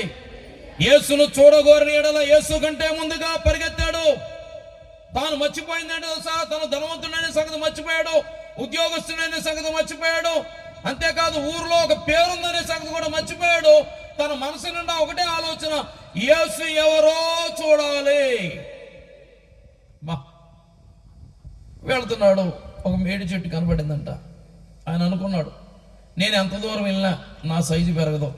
యేసును చూడగోరిన ఎడల యేసు కంటే ముందుగా పరిగెత్తాడు. తాను మర్చిపోయిందంటే తెలుసా? తను ధనవంతుడైన సంగతి మర్చిపోయాడు, ఉద్యోగస్తుడైన సంగతి మర్చిపోయాడు. అంతేకాదు ఊర్లో ఒక పేరుందనే సంగతి కూడా మర్చిపోయాడు. తన మనసు నిండా ఒకటే ఆలోచన, యేసు ఎవరో చూడాలి. వెళ్తున్నాడు, ఒక మేడి చెట్టు కనబడిందంట. ఆయన అనుకున్నాడు, నేను ఎంత దూరం వెళ్ళినా నా సైజు పెరగదు,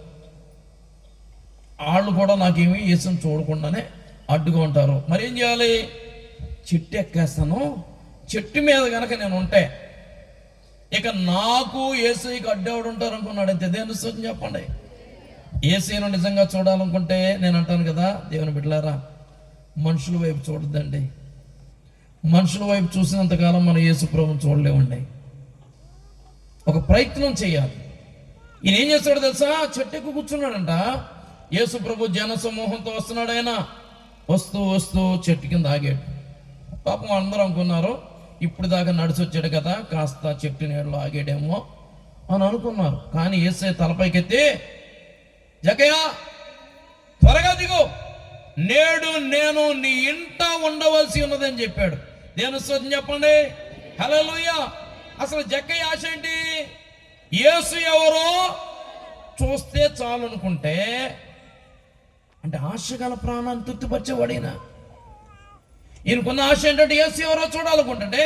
వాళ్ళు కూడా నాకేమి యేసుని చూడకుండానే అడ్డుగా ఉంటారు. మరేం చేయాలి? చెట్టు ఎక్కేస్తాను. చెట్టు మీద కనుక నేను ఉంటే ఇక నాకు యేసుకి అడ్డేవాడు ఉంటారు అనుకున్నాడు. అంతే. దేవుని స్తుతి చెప్పండి. యేసును నిజంగా చూడాలనుకుంటే నేను అంటాను కదా, దేవుని బిడ్డలారా, మనుషుల వైపు చూడద్దండి. మనుషుల వైపు చూసినంతకాలం మనం యేసు ప్రభువుని చూడలేమండి. ఒక ప్రయత్నం చేయాలి. ఈయన ఏం చేస్తాడో తెలుసా? చెట్టు ఎక్కువ కూర్చున్నాడంట. యేసు ప్రభు జన సమూహంతో వస్తున్నాడు. ఆయన వస్తూ వస్తూ చెట్టు కింద ఆగాడు. పాపం అందరూ అనుకున్నారు ఇప్పుడు దాకా నడిచి వచ్చాడు కదా, కాస్త చెట్టు నీడలో ఆగాడేమో అని అనుకున్నారు. కానీ యేసయ్య తలపైకెత్తి, జక్కయ్య త్వరగా దిగు, నేడు నేను నీ ఇంట ఉండవలసి ఉన్నదని చెప్పాడు. దేవుని స్తుతి చెప్పండి. హల్లెలూయా. అసలు జక్కయ్య ఆశ ఏంటి? యేసు ఎవరో చూస్తే చాలు అనుకుంటే, అంటే ఆశ గల ప్రాణాన్ని తృప్తిపరిచేవాడైనా. ఈయనకున్న ఆశ ఏంటంటే యేసు ఎవరో చూడాలనుకుంటుంటే,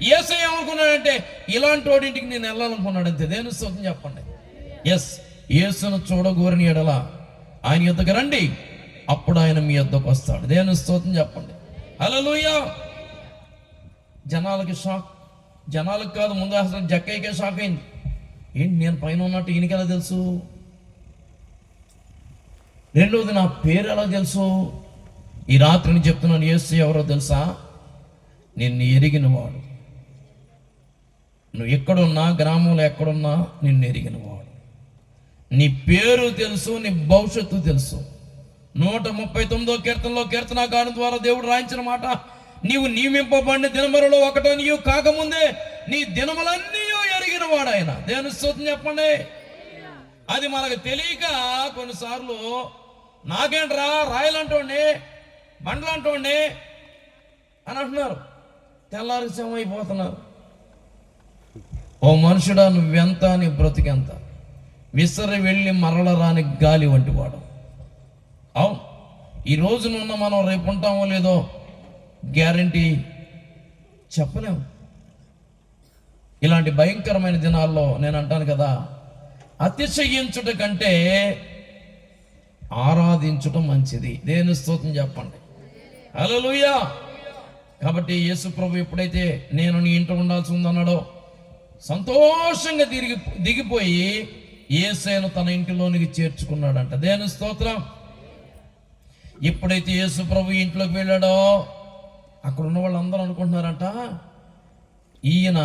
యేసు ఏమనుకున్నాడంటే ఇలాంటి వాడింటికి నేను వెళ్ళాలనుకున్నాడు అంతే. దేవుని స్తుతి చెప్పండి. ఎస్, యేసును చూడగోరిన ఎడల ఆయన యొద్దకు రండి, అప్పుడు ఆయన మీ యొద్దకు వస్తాడు. దేవుని స్తుతి చెప్పండి. హల్లెలూయా. జనాలకి షాక్. జనాలకు కాదు, ముందు అసలు జక్కయ్యకే షాక్ అయింది. ఏంటి నేను పైన ఉన్నట్టు ఈయనకి ఎలా తెలుసు? రెండవది, నా పేరు ఎలా తెలుసు? ఈ రాత్రిని చెప్తున్నాను, యేసు ఎవరో తెలుసా? నిన్ను ఎరిగినవాడు. నువ్వు ఎక్కడున్నా, గ్రామంలో ఎక్కడున్నా నిన్ను ఎరిగినవాడు. నీ పేరు తెలుసు, నీ భవిష్యత్తు తెలుసు. 139వ కీర్తనలో కీర్తనాకారుని ద్వారా దేవుడు రాయించిన మాట, నీవు నియమింపబడిన దినములలో ఒకటో నీవు కాకముందే నీ దినములన్నీ ఎరిగిన వాడు ఆయన. దేవుని స్తుతి చెప్పండి. అది మనకు తెలియక కొన్నిసార్లు నాకేంట్రా రాయలంటోండి, బండ్లంటోండి అని అంటున్నారు. తెల్లారి అయిపోతున్నారు. ఓ మనుషుడా, నువ్వెంత, నీ బ్రతికెంత? విసరి వెళ్ళి మరల రాని గాలి వంటి వాడు. అవును, ఈ రోజునున్న మనం రేపు ఉంటామో లేదో గ్యారంటీ చెప్పలేము. ఇలాంటి భయంకరమైన దినాల్లో నేను అంటాను కదా, అతిశయించుట కంటే ఆరాధించుట మంచిది. దేవుని స్తోత్రం చెప్పండి. హల్లెలూయా. కాబట్టి యేసు ప్రభు ఎప్పుడైతే నేను నీ ఇంట ఉండాల్సి ఉందన్నాడో, సంతోషంగా దిగిపోయి యేసయ్యను తన ఇంటిలోనికి చేర్చుకున్నాడంట. దేవుని స్తోత్రం. ఎప్పుడైతే యేసు ప్రభు ఇంట్లోకి వెళ్ళాడో అక్కడ ఉన్న వాళ్ళందరూ అనుకుంటున్నారంట, ఈయన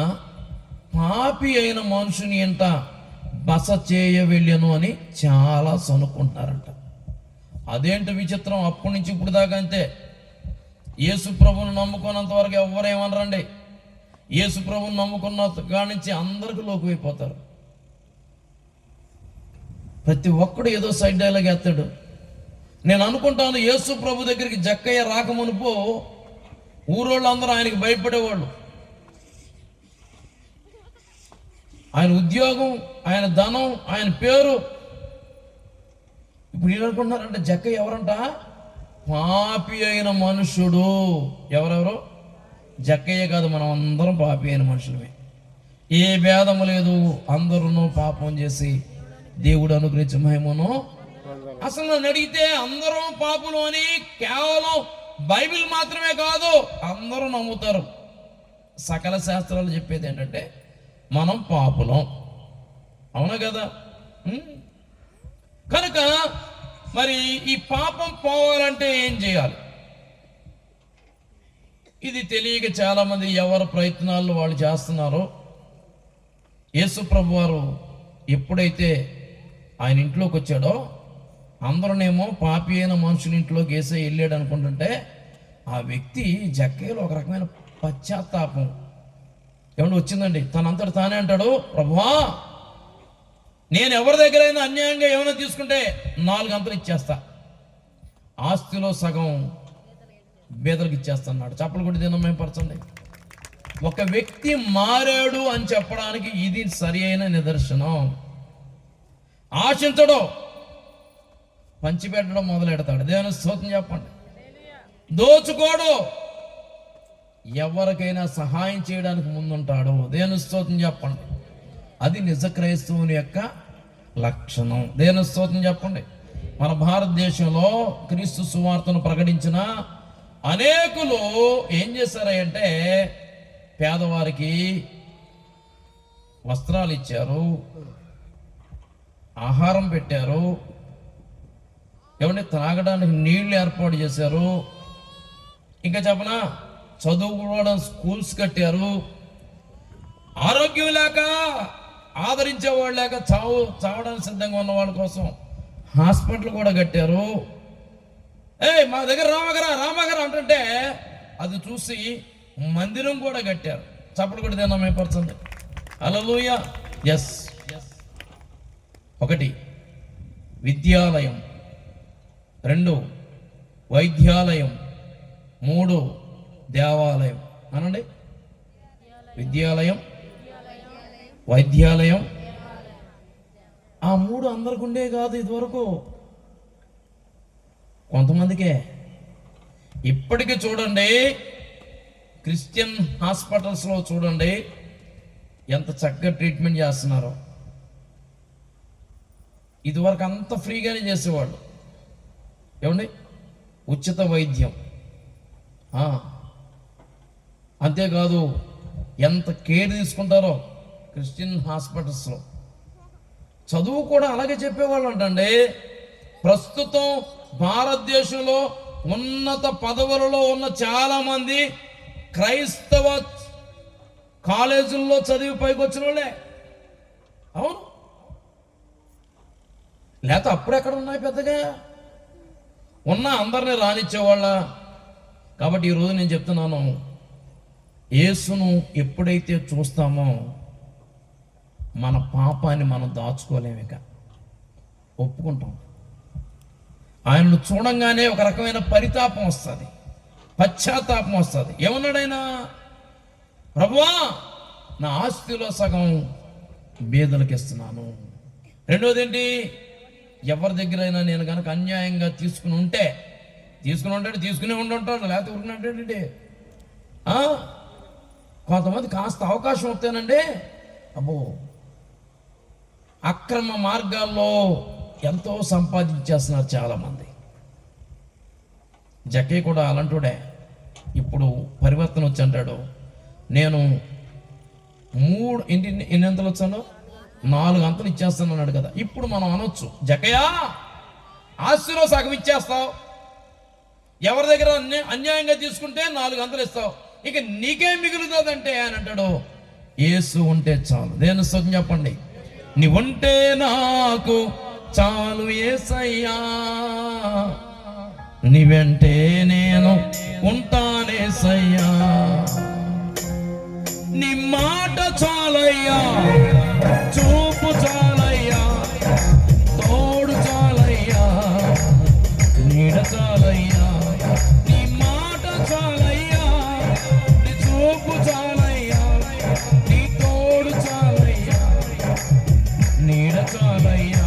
పాపి అయిన మనుషుని ఎంట బస చేయ వెళ్ళను అని చాలా అనుకుంటున్నారంట. అదేంటి విచిత్రం, అప్పటి నుంచి ఇప్పుడు దాకా అంతే. యేసు ప్రభువును నమ్ముకున్నంత వరకు ఎవరేమనరండి. యేసు ప్రభువును నమ్ముకున్న కాడి నుంచి అందరికీ లోకువైపోతారు. ప్రతి ఒక్కడు ఏదో సైడ్ డైలాగ్ వేస్తాడు. నేను అనుకుంటాను, యేసు ప్రభు దగ్గరికి జక్కయ్య రాకమునుపు ఊరోళ్ళందరూ ఆయనకి భయపడేవాళ్ళు. ఆయన ఉద్యోగం, ఆయన ధనం, ఆయన పేరు. ఇప్పుడు ఏమనుకుంటున్నారంటే జక్కయ్య ఎవరంట? పాపి అయిన మనుషుడు. ఎవరెవరు? జక్కయ్య కాదు, మనం అందరం పాపి అయిన మనుషులమే. ఏ భేదము లేదు, అందరూ పాపం చేసి దేవుడు అనుగ్రహించే మహిమను. అసలు నన్ను అడిగితే అందరం పాపులు అని కేవలం బైబిల్ మాత్రమే కాదు, అందరూ నమ్ముతారు. సకల శాస్త్రాలు చెప్పేది ఏంటంటే మనం పాపులం, అవునా కదా? కనుక మరి ఈ పాపం పోవాలంటే ఏం చేయాలి? ఇది తెలియక చాలామంది ఎవరి ప్రయత్నాలు వాళ్ళు చేస్తున్నారో. యేసు ప్రభు వారు ఎప్పుడైతే ఆయన ఇంట్లోకి వచ్చాడో అందరూనేమో పాపి అయిన మనుషుని ఇంట్లోకి యేసయ్య వెళ్ళాడు అనుకుంటుంటే, ఆ వ్యక్తి జక్కయ్యలో ఒక రకమైన పశ్చాత్తాపం ఏమన్నా వచ్చిందండి. తనంతట తానే అంటాడు, ప్రభువా నేను ఎవరి దగ్గరైనా అన్యాయంగా ఏమైనా తీసుకుంటే 4 అంతలు ఇచ్చేస్తా, ఆస్తిలో సగం బేదలకు ఇచ్చేస్తా అన్నాడు. చప్పలు కొట్టి దినమేపరచండి. ఒక వ్యక్తి మారాడు అని చెప్పడానికి ఇది సరి అయిన నిదర్శనం. ఆశించడం, పంచిపెట్టడం మొదలెడతాడు. దేవుని స్తోత్రం చెప్పండి. దోచుకోడు, ఎవరికైనా సహాయం చేయడానికి ముందుంటాడు. దేవుని స్తోత్రం చెప్పండి. అది నిజ క్రైస్తవుని యొక్క లక్షణం. దేవుని స్తోత్రం చెప్పండి. మన భారతదేశంలో క్రీస్తు సువార్తను ప్రకటించిన అనేకులు ఏం చేశారంటే పేదవారికి వస్త్రాలు ఇచ్చారు, ఆహారం పెట్టారు, ఏమంటే త్రాగడానికి నీళ్లు ఏర్పాటు చేశారు, ఇంకా చెప్పనా చదువుకోవడం స్కూల్స్ కట్టారు. ఆరోగ్యం లేక ఆదరించేవాళ్ళు లేక చావడానికి సిద్ధంగా ఉన్న వాళ్ళ కోసం హాస్పిటల్ కూడా కట్టారు. మా దగ్గర రామగర అంటుంటే అది చూసి మందిరం కూడా కట్టారు. చప్పుడు కూడా తిన్నాం ఏర్పరచండి. హల్లెలూయా. ఎస్. 1 విద్యాలయం, 2 వైద్యాలయం, 3 దేవాలయం. అనండి. విద్యాలయం, వైద్యాలయం. ఆ 3 అందరికి ఉండే కాదు ఇదివరకు, కొంతమందికే. ఇప్పటికీ చూడండి, క్రిస్టియన్ హాస్పిటల్స్లో చూడండి ఎంత చక్కగా ట్రీట్మెంట్ చేస్తున్నారో. ఇదివరకు అంత ఫ్రీగానే చేసేవాళ్ళు. ఏమండి, ఉచిత వైద్యం. అంతేకాదు ఎంత కేర్ తీసుకుంటారో క్రిస్టియన్ హాస్పిటల్స్లో. చదువు కూడా అలాగే చెప్పేవాళ్ళు అంటండి. ప్రస్తుతం భారతదేశంలో ఉన్నత పదవులలో ఉన్న చాలామంది క్రైస్తవ కాలేజీల్లో చదివి పైకి వచ్చిన వాళ్ళే. అవును, లేకపోతే అప్పుడెక్కడ ఉన్నాయి పెద్దగా ఉన్నా అందరినీ రానిచ్చేవాళ్ళ. కాబట్టి ఈరోజు నేను చెప్తున్నాను, యేసును ఎప్పుడైతే చూస్తామో మన పాపాన్ని మనం దాచుకోలేము, ఇక ఒప్పుకుంటాం. ఆయనను చూడంగానే ఒక రకమైన పరితాపం వస్తుంది, పశ్చాత్తాపం వస్తుంది. ఏమన్నాడైనా, ప్రభువా నా ఆస్తిలో సగం బీదలకు ఇస్తున్నాను. రెండోది ఏంటి, ఎవరి దగ్గరైనా నేను కనుక అన్యాయంగా తీసుకుని ఉంటాడు, తీసుకునే ఉండుంటాడు, లేకపోతే ఊరుకున్నట్టేంటి. కొంతమంది కాస్త అవకాశం వస్తేనండి, అబ్బో అక్రమ మార్గాల్లో ఎంతో సంపాదించేస్తున్నారు చాలామంది. జక్కయ్య కూడా అలాంటివాడే. ఇప్పుడు పరివర్తన వచ్చి అంటాడు, నేను ఎన్ని అంతలు వచ్చాను? 4 అంతలు ఇచ్చేస్తాను అన్నాడు కదా. ఇప్పుడు మనం అనొచ్చు, జక్కయ్య ఆస్తిలో సగం ఇచ్చేస్తావు, ఎవరి దగ్గర అన్యాయంగా తీసుకుంటే 4 అంతలు ఇస్తావు, ఇక నీకేం మిగులుతుందంటే అని అంటాడు, యేసు ఉంటే చాలు. దేని స్తోత్రం చెప్పండి. నీ ఉంటే నాకు చాలు యేసయ్యా, నీ వెంటే నేను ఉంటానేసయ్యా, నీ మాట చాలయ్యా, చూపు చాలయ్యా, తోడు చాలయ్యా, నీడ చాలయ్యా, నీ మాట చాలయ్యా, నీ చూపు చాలయ్యా, నీ తోడు చాలయ్యా, నీడ చాలయ్యా,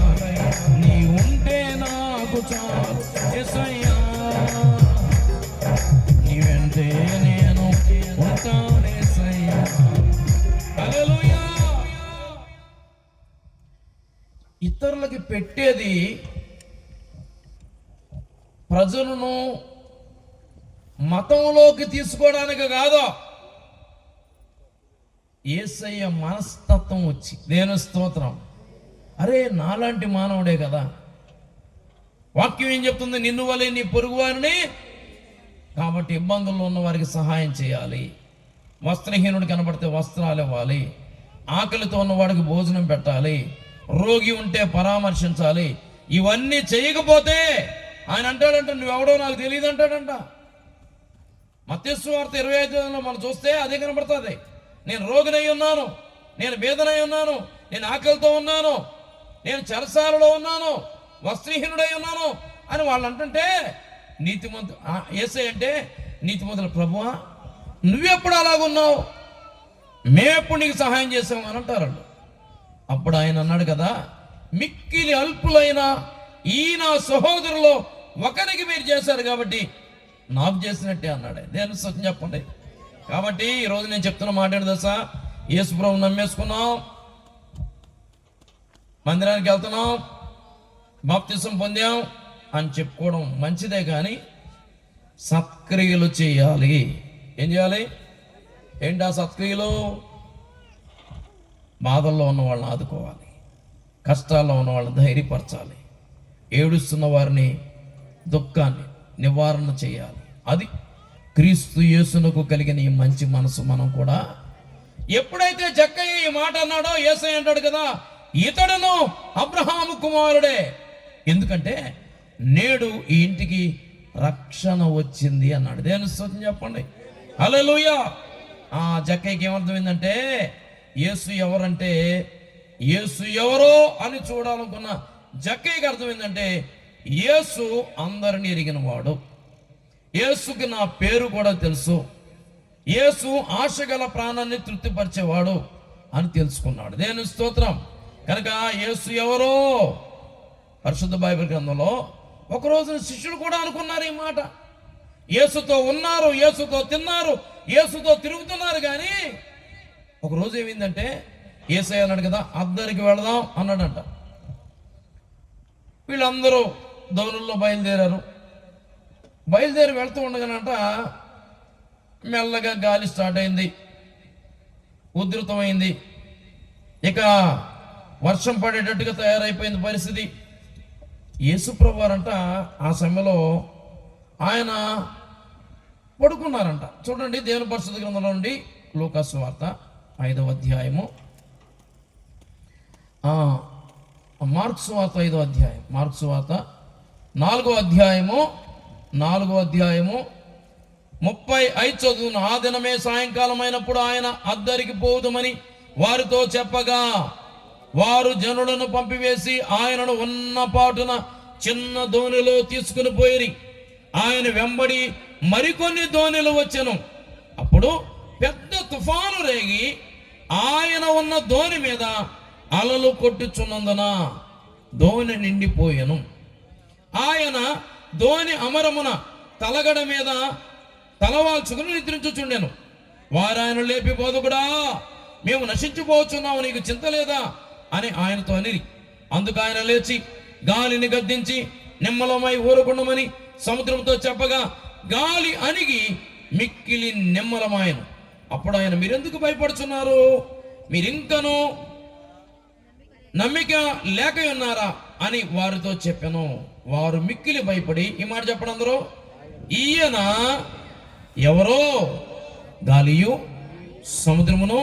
నీ ఉంటే నాకు చాలు యేసయ్యా, నీ వెంటే నేను ఉంటానేసయ్యా. హల్లెలూయా. ఇతరులకి పెట్టేది ప్రజలను మతంలోకి తీసుకోవడానికి కాదు, యేసయ్య మనస్తత్వం వచ్చి. దేని స్తోత్రం. అరే నాలాంటి మానవుడే కదా, వాక్యం ఏం చెప్తుంది? నిన్ను వలె నీ పొరుగు వారిని. కాబట్టి ఇబ్బందుల్లో ఉన్న వారికి సహాయం చేయాలి, వస్త్రహీనుడు కనబడితే వస్త్రాలు ఇవ్వాలి, ఆకలితో ఉన్నవాడికి భోజనం పెట్టాలి, రోగి ఉంటే పరామర్శించాలి. ఇవన్నీ చేయకపోతే ఆయన అంటాడంట, నువ్వెవడో నాకు తెలియదు అంటాడంట. మత్తయి సువార్త 25లో మనం చూస్తే అదే కనబడుతుంది. నేను రోగినై ఉన్నాను, నేను బేదనై ఉన్నాను, నేను ఆకలితో ఉన్నాను, నేను చెరసాలలో ఉన్నాను, వస్త్రహీనుడై ఉన్నాను అని వాళ్ళు అంటుంటే, నీతిమంతు యేసయ్య అంటే నీతిమంతుల ప్రభువా నువ్వెప్పుడు అలాగున్నావు, మేమెప్పుడు నీకు సహాయం చేసాము అని అంటారు వాళ్ళు. అప్పుడు ఆయన అన్నాడు కదా, మిక్కిలి అల్పులైన ఈ నా సహోదరులో ఒకరికి మీరు చేశారు కాబట్టి నాకు చేసినట్టే అన్నాడు. దేని సత్యం చెప్పండి. కాబట్టి ఈరోజు నేను చెప్తున్న మాట ఏంటి తెలుసా? యేసు ప్రభువుని నమ్మేసుకున్నాం, మందిరానికి వెళ్తున్నాం, బాప్తిసం పొందాం అని చెప్పుకోవడం మంచిదే, కానీ సత్క్రియలు చేయాలి. ఏం చేయాలి? ఏంటి ఆ సత్క్రియలు? బాధల్లో ఉన్న వాళ్ళని ఆదుకోవాలి, కష్టాల్లో ఉన్న వాళ్ళని ధైర్యపరచాలి, ఏడుస్తున్న వారిని దుఃఖాన్ని నివారణ చేయాలి. అది క్రీస్తు యేసునకు కలిగిన ఈ మంచి మనసు మనం కూడా. ఎప్పుడైతే జక్కయ్య ఈ మాట అన్నాడో, యేసయ్య అంటాడు కదా, ఇతడును అబ్రహాము కుమారుడే, ఎందుకంటే నేడు ఈ ఇంటికి రక్షణ వచ్చింది అన్నాడు. దేని స్తోత్రం చెప్పండి. హల్లెలూయా. ఆ జక్కయ్యకి ఏమర్థమైందంటే, యేసు ఎవరంటే, యేసు ఎవరో అని చూడాలనుకున్న జక్కయ్యకి అర్థమైందంటే, యేసు అందరిని ఎరిగిన వాడు, యేసుకి నా పేరు కూడా తెలుసు, యేసు ఆశగల ప్రాణాన్ని తృప్తిపరిచేవాడు అని తెలుసుకున్నాడు. దేని స్తోత్రం. కనుక యేసు ఎవరో పరిశుద్ధ బైబిల్ గ్రంథంలో ఒక రోజున శిష్యులు కూడా అనుకున్నారు ఈ మాట. యేసుతో ఉన్నారు, యేసుతో తిన్నారు, యేసుతో తిరుగుతున్నారు. కానీ ఒకరోజు ఏమైందంటే, యేసయ్య అన్నాడు కదా, అద్దరికి వెళదాం అన్నాడంట. వీళ్ళందరూ దోణుల్లో బయలుదేరి వెళ్తూ ఉండగానంట, మెల్లగా గాలి స్టార్ట్ అయింది, ఉధృతమైంది, ఇక వర్షం పడేటట్టుగా తయారైపోయింది పరిస్థితి. యేసుప్రభు వారంట ఆ సమయంలో ఆయన పడుకున్నారంట. చూడండి దేవుని పరిశుద్ధ గ్రంథంలో నుండి లూకా సువార్త 5వ అధ్యాయము, మార్కు సువార్త 5వ అధ్యాయం, మార్కు సువార్త 4వ అధ్యాయము 35 చదువును. ఆ దినమే సాయంకాలం అయినప్పుడు ఆయన అద్దరికి పోదుమని వారితో చెప్పగా, వారు జనులను పంపివేసి ఆయనను ఉన్న పాటున చిన్న దోణిలో తీసుకుని పోయి ఆయన వెంబడి మరికొన్ని దోణిలు వచ్చెను. అప్పుడు పెద్ద తుఫాను రేగి ఆయన ఉన్న దోణి మీద అలలు కొట్టుచున్నందున దోణి నిండిపోయెను. ఆయన దోణి అమరమున తలగడ మీద తలవాల్చుకుని నిద్రించుచుండెను. వారు ఆయన లేపి, బోధకుడా, మేము నశించిపోతున్నాము, నీకు చింత లేదా అని ఆయనతో అనిరి. అందుకు ఆయన లేచి గాలిని గద్దించి నిమ్మలమై ఊరకుండమని సముద్రంతో చెప్పగా గాలి అణిగి మిక్కిలి నిమ్మలమాయను. అప్పుడు ఆయన, మీరెందుకు భయపడుచున్నారు, మీరింకను నమ్మిక లేక ఉన్నారా అని వారితో చెప్పాను. వారు మిక్కిలి భయపడి ఈ మాట చెప్పడం అందరూ, ఈయన ఎవరో గాలియు సముద్రమును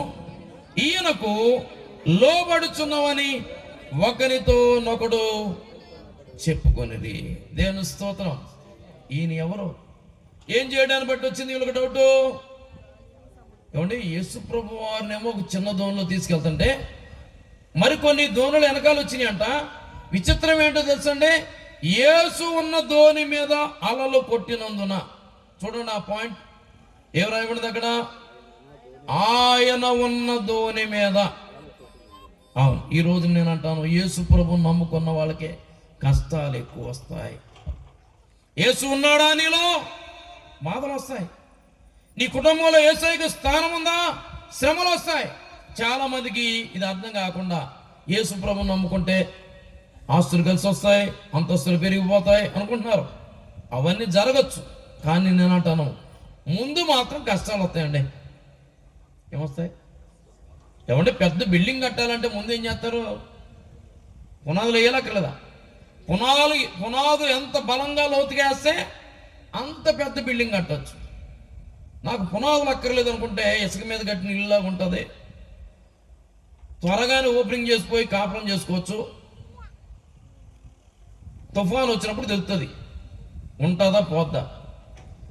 ఈయనకు లోబడుచున్నవని ఒకరితో నొకడు చెప్పుకొనిది. దేవుని స్తోత్రం. ఈయన ఎవరు, ఏం చేయడాన్ని బట్టి వచ్చింది వీళ్ళకి డౌట్. ఏమండి, యేసు ప్రభు వారినేమో ఒక చిన్న దోణిలో తీసుకెళ్తుంటే మరికొన్ని దోణులు వెనకాల వచ్చినాయంట. విచిత్రం ఏంటో తెలుసండి, యేసు ఉన్న దోణి మీద అలలు కొట్టినందున, చూడండి ఆ పాయింట్ ఏం రాయబడింది అక్కడ, ఆయన ఉన్న దోణి మీద. అవును, ఈరోజు నేను అంటాను, యేసు ప్రభుని నమ్ముకున్న వాళ్ళకే కష్టాలు ఎక్కువ వస్తాయి. యేసు ఉన్నాడా నీలో, బాధలు వస్తాయి. నీ కుటుంబంలో యేసయ్యకు స్థానం ఉందా, శ్రమలు వస్తాయి. చాలా మందికి ఇది అర్థం కాకుండా యేసు ప్రభుని నమ్ముకుంటే ఆస్తులు కలిసి వస్తాయి, అంతస్తులు పెరిగిపోతాయి అనుకుంటున్నారు. అవన్నీ జరగచ్చు, కానీ నేను అంటాను ముందు మాత్రం కష్టాలు వస్తాయండి. ఏమొస్తాయి? ఏమంటే పెద్ద బిల్డింగ్ కట్టాలంటే ముందు ఏం చేస్తారు, పునాదులు వేయాలక్కర్లేదా? పునాదు ఎంత బలంగా లోతుగా వేస్తే అంత పెద్ద బిల్డింగ్ కట్టవచ్చు. నాకు పునాదులు అక్కర్లేదు అనుకుంటే ఇసుక మీద కట్టిన ఇల్లులాగా ఉంటుంది, త్వరగానే ఓపెనింగ్ చేసిపోయి కాపురం చేసుకోవచ్చు. తుఫాను వచ్చినప్పుడు తెలుస్తుంది ఉంటుందా పోద్దా.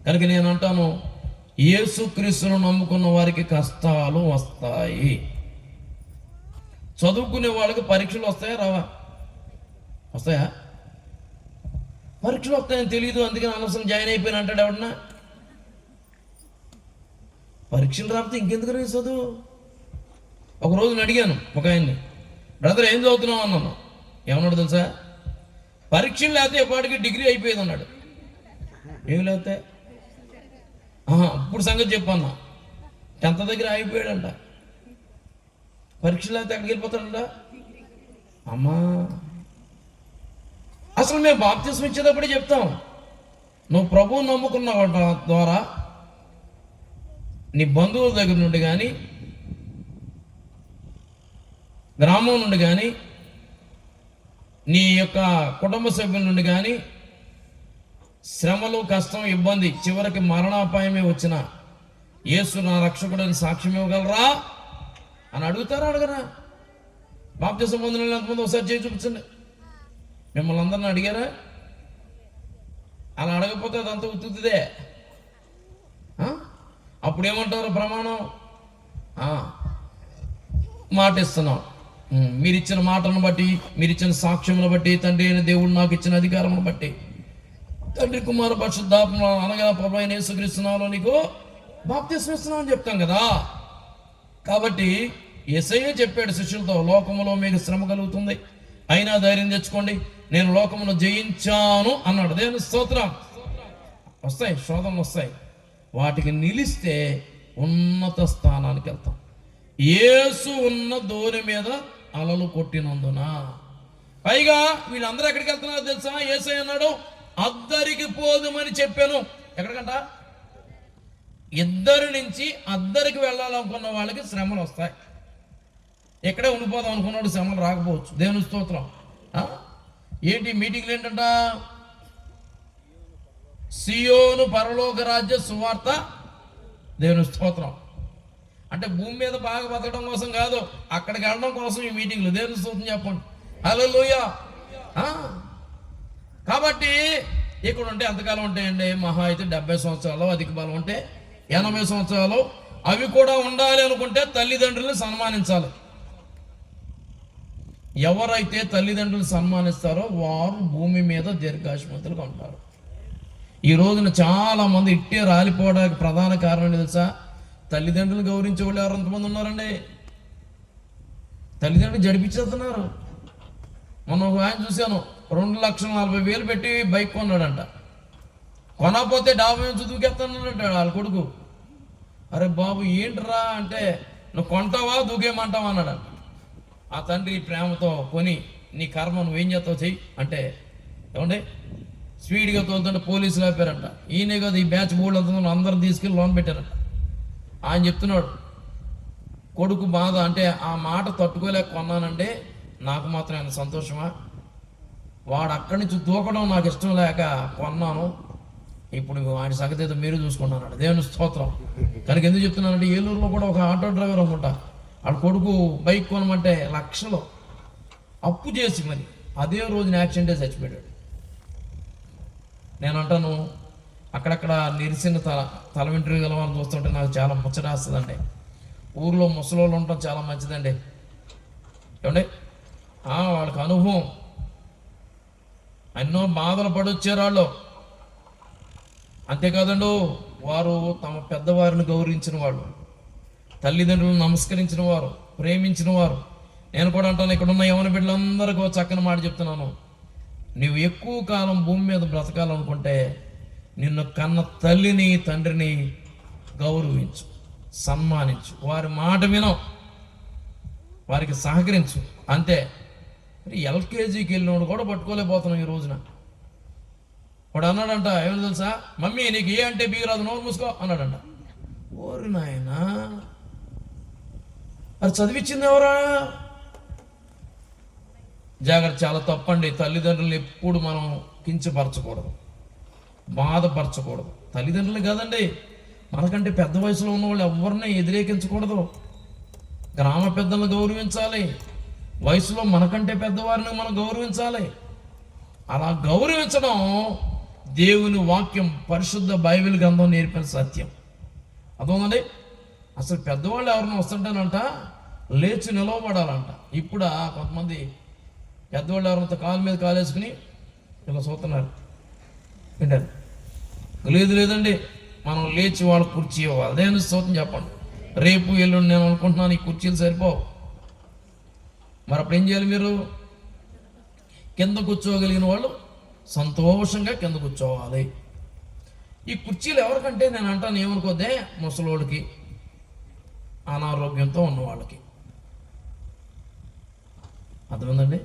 కనుక నేను అంటాను, యేసుక్రీస్తును నమ్ముకున్న వారికి కష్టాలు వస్తాయి. చదువుకునే వాళ్ళకి పరీక్షలు వస్తాయా రావా? వస్తాయా? పరీక్షలు వస్తాయని తెలియదు, అందుకని అనవసరం జాయిన్ అయిపోయిన అంటాడు ఎవడన్నా. పరీక్షలు రాకపోతే ఇంకెందుకు రే చదువు. ఒకరోజు నేను అడిగాను ఒక ఆయన్ని, బ్రదర్ ఏం చదువుతున్నావు అన్నాను. ఏమన్నాడు తెలుసా, పరీక్షలు లేకపోతే ఎప్పటికీ డిగ్రీ అయిపోయేది అన్నాడు. ఏమి లేకపోతే ఇప్పుడు సంగతి చెప్పన్నా, 10th దగ్గర అయిపోయాడంట. పరీక్షలు లేకపోతే ఎక్కడికి వెళ్ళిపోతాడంట. అమ్మా, అసలు మేము బాప్తిస్మం ఇచ్చేటప్పుడే చెప్తాం, నువ్వు ప్రభువు నమ్ముకున్న ద్వారా నీ బంధువుల దగ్గర నుండి కానీ, గ్రామం నుండి కానీ, నీ యొక్క కుటుంబ సభ్యుల నుండి కానీ శ్రమలు, కష్టం, ఇబ్బంది, చివరికి మరణాపాయమే వచ్చిన యేసు నా రక్షకుడని సాక్ష్యం ఇవ్వగలరా అని అడుగుతారా అడగరా? బాప్తిస్మం పొందిన ఎంతమంది ఒకసారి చేసి చూపించండి. మిమ్మల్ని అందరిని అడిగారా? అలా అడగకపోతే అదంతా ఉత్తుదే. అప్పుడు ఏమంటారు ప్రమాణం? మాట ఇస్తున్నాం, మీరిచ్చిన మాటలను బట్టి, మీరిచ్చిన సాక్ష్యములను బట్టి, తండ్రి అయిన దేవుడు నాకు ఇచ్చిన అధికారమును బట్టి, తండ్రి కుమార పరిశుద్ధాత్మ అనగా ప్రభు అయిన యేసుక్రీస్తు నామములో నీకు బాప్తిస్మం ఇస్తున్నాం అని చెప్తాం కదా. కాబట్టి యేసయ్య చెప్పాడు శిష్యులతో, లోకములో మీకు శ్రమ కలుగుతుంది, అయినా ధైర్యం తెచ్చుకోండి, నేను లోకమును జయించాను అన్నాడు. దేవుని స్తోత్రం. వస్తాయి శోధనలు, వస్తాయి. వాటికి నిలిస్తే ఉన్నత స్థానానికి వెళ్తాం. యేసు ఉన్న దోణి మీద అలలు కొట్టినందున. పైగా వీళ్ళందరూ ఎక్కడికి వెళ్తున్నారో తెలుసా? యేసయ్య అన్నాడు, అద్దరికి పోదుమని చెప్పాను. ఎక్కడికంట? ఇద్దరి నుంచి అద్దరికి వెళ్ళాలనుకున్న వాళ్ళకి శ్రమలు వస్తాయి. ఎక్కడే ఉండిపోదాం అనుకున్నాడు, శ్రమలు రాకపోవచ్చు. దేవుని స్తోత్రం. ఏంటి మీటింగ్లు ఏంటంట? సియోను పరలోక రాజ్య సువార్త. దేవుని స్తోత్రం. అంటే భూమి మీద బాగా బతకడం కోసం కాదు, అక్కడికి వెళ్ళడం కోసం ఈ మీటింగ్లు. దేవుని స్తోత్రం చెప్పండి. హల్లెలూయా. కాబట్టి ఇక్కడ ఉంటే ఎంతకాలం ఉంటాయండి? మహా అయితే 70 సంవత్సరాలు, అధిక బలం ఉంటే 80 సంవత్సరాలు. అవి కూడా ఉండాలి అనుకుంటే తల్లిదండ్రులను సన్మానించాలి. ఎవరైతే తల్లిదండ్రులు సన్మానిస్తారో వారు భూమి మీద దీర్ఘాయుష్మంతులుగా ఉంటారు. ఈ రోజున చాలా మంది ఇట్టే రాలిపోవడానికి ప్రధాన కారణం తెలుసా? తల్లిదండ్రులు గౌరవించే వాళ్ళు ఎవరు ఎంతమంది ఉన్నారండి? తల్లిదండ్రులు జడిపించేస్తున్నారు. మొన్న ఒక ఆయన చూశాను, 2,40,000 పెట్టి బైక్ కొన్నాడంట. కొనకపోతే డాబా నుంచి దూకేస్తానంట వాళ్ళ కొడుకు. అరే బాబు ఏంట్రా అంటే, నువ్వు కొంటావా దూకేమంటావా అన్నాడంట. ఆ తండ్రి ప్రేమతో కొని, నీ కర్మ నువ్వేం చేస్తావు చెయ్యి అంటే, ఏమంటే స్పీడ్గా తోలుతుంటే పోలీసులు ఆపారంట. ఈయనే కదా ఈ బ్యాచ్ బోర్డు అంతా అందరూ తీసుకెళ్ళి లోన్ పెట్టారంట. ఆయన చెప్తున్నాడు, కొడుకు బాధ అంటే ఆ మాట తట్టుకోలేక కొన్నానంటే నాకు మాత్రం ఎంత సంతోషమా. వాడు అక్కడి నుంచి దూకడం నాకు ఇష్టం లేక కొన్నాను. ఇప్పుడు వాడి సంగతి ఏదో మీరు చూసుకున్నాను. దేవుని స్తోత్రం. కనుక ఎందుకు చెప్తున్నానంటే ఏలూరులో కూడా ఒక ఆటో డ్రైవర్ అనుకుంటా, ఆడ కొడుకు బైక్ కొనమంటే లక్షలు అప్పు చేసి మరి అదే రోజున యాక్సిడెంటే చచ్చిపోయాడు. నేను అంటాను అక్కడక్కడ నిరిసిన తల వెంట్రుకలు గల వారిని చూస్తుంటే నాకు చాలా ముచ్చటేస్తుందండి. ఊర్లో ముసలోళ్ళు ఉండటం చాలా మంచిదండి. ఏమండి వాళ్ళకి అనుభవం, ఎన్నో బాధలు పడొచ్చారు వాళ్ళు. అంతేకాదండు వారు తమ పెద్దవారిని గౌరవించిన వాళ్ళు, తల్లిదండ్రులను నమస్కరించిన వారు, ప్రేమించిన వారు. నేను కూడా అంటాను, ఇక్కడ ఉన్న యవన బిడ్డలందరికీ చక్కని మాట చెప్తున్నాను. నువ్వు ఎక్కువ కాలం భూమి మీద బ్రతకాలనుకుంటే నిన్ను కన్న తల్లిని తండ్రిని గౌరవించు, సన్మానించు, వారి మాట విను, వారికి సహకరించు. అంతే. ఎల్కేజీకి వెళ్ళినోడు కూడా పట్టుకోలేకపోతున్నాం ఈ రోజున. వాడు అన్నాడంట, ఏమని తెలుసా, మమ్మీ నీకు ఏ అంటే బీ రాదు, నోరు మూసుకో అన్నాడంట. ఓరి నాయన, అది చదివించింది ఎవరా? జాగ్రత్త, చాలా తప్పండి. తల్లిదండ్రులను ఎప్పుడు మనం కించపరచకూడదు, బాధపరచకూడదు. తల్లిదండ్రులు కాదండి, మనకంటే పెద్ద వయసులో ఉన్న వాళ్ళు ఎవరిని వ్యతిరేకించకూడదు. గ్రామ పెద్దలను గౌరవించాలి, వయసులో మనకంటే పెద్దవారిని మనం గౌరవించాలి. అలా గౌరవించడం దేవుని వాక్యం, పరిశుద్ధ బైబిల్ గ్రంథం నేర్పిన సత్యం. అర్థమండి. అసలు పెద్దవాళ్ళు ఎవరైనా వస్తుంటానంట లేచి నిలవబడాలంట. ఇప్పుడు కొంతమంది పెద్దవాళ్ళు ఎవరంతా కాలు మీద కాలేసుకుని ఇలా చూస్తున్నారు. వింటారు? లేదండి, మనం లేచి వాళ్ళ కుర్చీ ఇవ్వాలి. అదేంటి స్తోత్రం చెప్పండి. రేపు ఎల్లుండి నేను అనుకుంటున్నాను ఈ కుర్చీలు సరిపోవు. మరి అప్పుడు ఏం చేయాలి? మీరు కింద కూర్చోగలిగిన వాళ్ళు సంతోషంగా కింద కూర్చోవాలి. ఈ కుర్చీలు ఎవరికంటే నేను అంటాను, ఏమనుకోద్దే, ముసలోడికి, అనారోగ్యంతో ఉన్న వాళ్ళకి. అర్థమైందండి.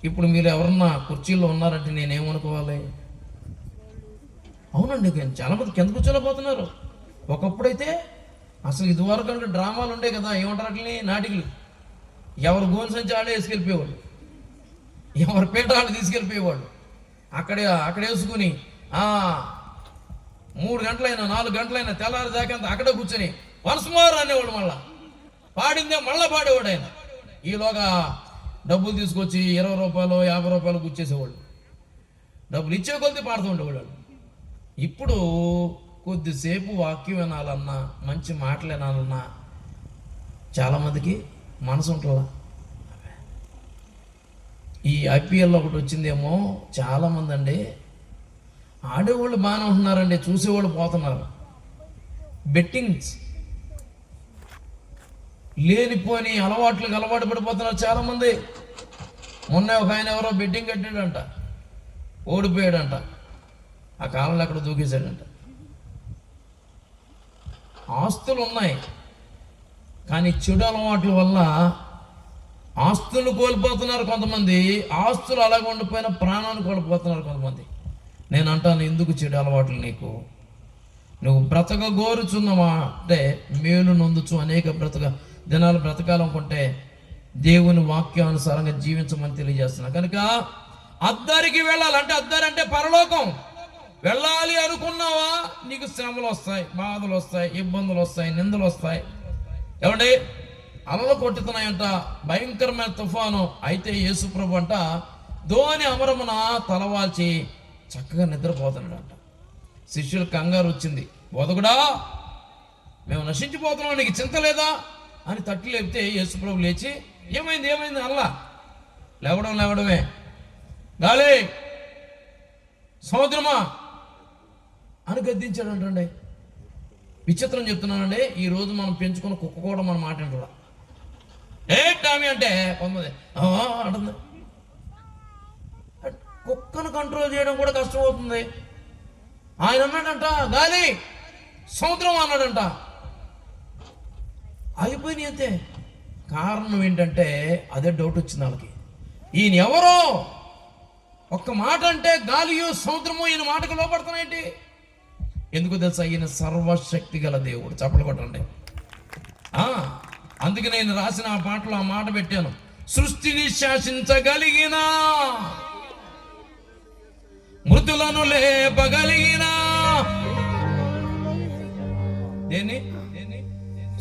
ఇప్పుడు మీరు ఎవరన్నా కుర్చీల్లో ఉన్నారంటే నేనేమనుకోవాలి? అవునండి, చాలా మంది కింద కూర్చోలేకపోతున్నారు. ఒకప్పుడైతే అసలు ఇదివరకు అంటే డ్రామాలు ఉండే కదా, ఏమంటారు అట్లని, నాటికలు. ఎవరు గోను సంచి ఆడే వేసుకెళ్ళిపోయేవాళ్ళు, ఎవరి పేట వాళ్ళు తీసుకెళ్ళిపోయేవాళ్ళు. అక్కడ వేసుకుని 3 గంటలైనా 4 గంటలైనా తెల్లారి దాకంత అక్కడే కూర్చొని వన్స్ మోర్ అనేవాడు. మళ్ళా పాడిందే మళ్ళా పాడేవాడు ఆయన. ఈలోగా డబ్బులు తీసుకొచ్చి 20 రూపాయలు 50 రూపాయలు గుచ్చేసేవాళ్ళు. డబ్బులు ఇచ్చే కొద్ది పాడుతూ ఉండేవాళ్ళు. ఇప్పుడు కొద్దిసేపు వాక్యం వినాలన్నా, మంచి మాటలు వినాలన్నా చాలామందికి మనసు ఉంటుందా? ఈ ఐపీఎల్లో ఒకటి వచ్చిందేమో, చాలామంది అండి ఆడేవాళ్ళు బాగానే ఉంటున్నారండి, చూసేవాళ్ళు పోతున్నారు. బెట్టింగ్స్ లేనిపోని అలవాట్లకు అలవాటు పడిపోతున్నారు చాలామంది. మొన్న ఒక ఆయన ఎవరో బెట్టింగ్ కట్టాడంట, ఓడిపోయాడంట, ఆ కాలంలో అక్కడ దూకేశాడంట. ఆస్తులు ఉన్నాయి, కానీ చెడు అలవాట్ల వల్ల ఆస్తులు కోల్పోతున్నారు కొంతమంది. ఆస్తులు అలాగ ఉండిపోయిన ప్రాణాన్ని కోల్పోతున్నారు కొంతమంది. నేను అంటాను, ఎందుకు చెడు అలవాట్లు నీకు? నువ్వు బ్రతక గోరుచున్నావా అంటే మేలు నొందుచు అనేక దినాలు బ్రతకాలనుకుంటే దేవుని వాక్యానుసారంగా జీవించమని తెలియజేస్తున్నా. కనుక అద్దరికి వెళ్ళాలంటే, అద్దరంటే పరలోకం వెళ్ళాలి అనుకున్నావా, నీకు శ్రమలు వస్తాయి, బాధలు వస్తాయి, ఇబ్బందులు వస్తాయి, నిందలు వస్తాయి. ఏమండి, అలలు కొట్టుతున్నాయంట, భయంకరమైన తుఫాను. అయితే యేసుప్రభు అంట ధోని అమరమున తలవాల్చి చక్కగా నిద్రపోతున్నాడంట. శిష్యులు కంగారు వచ్చింది, బోధకుడా మేము నశించిపోతున్నాం, నీకు చింత లేదా అని తట్టి లేపితే యేసుప్రభు లేచి ఏమైంది అల్లా లేవడమే, గాలి సముద్రమా అని గద్దించాడంటండి. విచిత్రం చెప్తున్నానండి, ఈరోజు మనం పెంచుకున్న కుక్క కూడా మనం మాట్లాడుతున్నా టామీ అంటే కొంతమంది అంటుంది. కుక్కను కంట్రోల్ చేయడం కూడా కష్టం అవుతుంది. ఆయన అన్నాడంట గాలి సముద్రం అన్నాడంట, అయిపోయినాయి అంతే. కారణం ఏంటంటే అదే డౌట్ వచ్చింది వాళ్ళకి. ఈయన ఎవరో ఒక్క మాట అంటే గాలియు సముద్రము ఈయన మాటకు లోపడుతున్నాయేంటి? ఎందుకు తెలుసా? ఈయన సర్వశక్తి గల దేవుడు. చప్పలు కొట్టండి. అందుకే నేను రాసిన ఆ పాటలో ఆ మాట పెట్టాను, సృష్టిని శాసించగలిగిన, మృతులను లేపగలిగిన, దేన్ని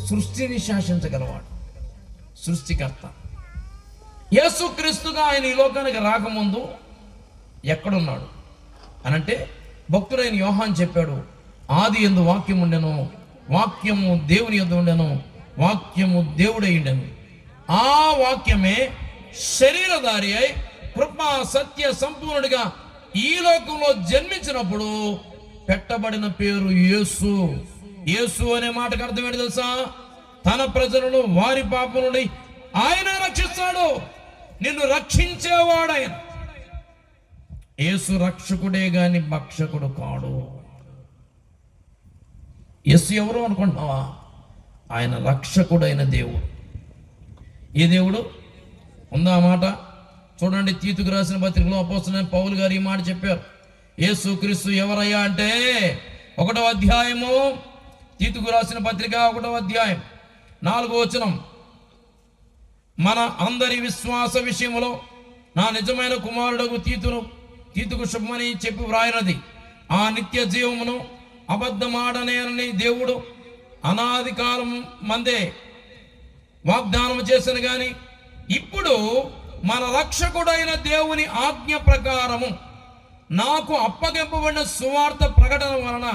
సృష్టిని శాసించగలవాడు సృష్టికర్త. యేసుక్రీస్తుగా ఆయన ఈ లోకానికి రాకముందు ఎక్కడున్నాడు అనంటే, భక్తుడైన యోహాన్ చెప్పాడు, ఆది యందు వాక్యం ఉండెను, వాక్యము దేవుని యందు ఉండెను, వాక్యము దేవుడై ఉండెను. ఆ వాక్యమే శరీరధారి అయి కృపా సత్య సంపూర్ణుడిగా ఈ లోకంలో జన్మించినప్పుడు పెట్టబడిన పేరు యేసు. యేసు అనే మాటకు అర్థం ఏంటి తెలుసా? తన ప్రజలను వారి పాపం నుండి ఆయన రక్షిస్తాడు. నిన్ను రక్షించేవాడు ఆయన. యేసు రక్షకుడే గాని భక్షకుడు కాడు. యేసు ఎవరు అనుకుంటున్నావా? ఆయన రక్షకుడైన దేవుడు. ఏ దేవుడు ఉందా మాట? చూడండి, తీతుకు రాసిన పత్రికలో అపోస్తలుడైన పౌలు గారు ఈ మాట చెప్పారు. యేసు క్రీస్తు ఎవరయ్యా అంటే 1వ అధ్యాయము, తీతుకు రాసిన పత్రిక 1వ అధ్యాయం 4వ వచనం, మన అందరి విశ్వాస విషయంలో నా నిజమైన కుమారుడు తీతుకు శుభమని చెప్పి వ్రాయినది, ఆ నిత్య జీవమును అబద్ధమాడనేనని దేవుడు అనాది కాలం మందే వాగ్దానం చేసిన గాని, ఇప్పుడు మన రక్షకుడైన దేవుని ఆజ్ఞ ప్రకారము నాకు అప్పగింపబడిన సువార్త ప్రకటన వలన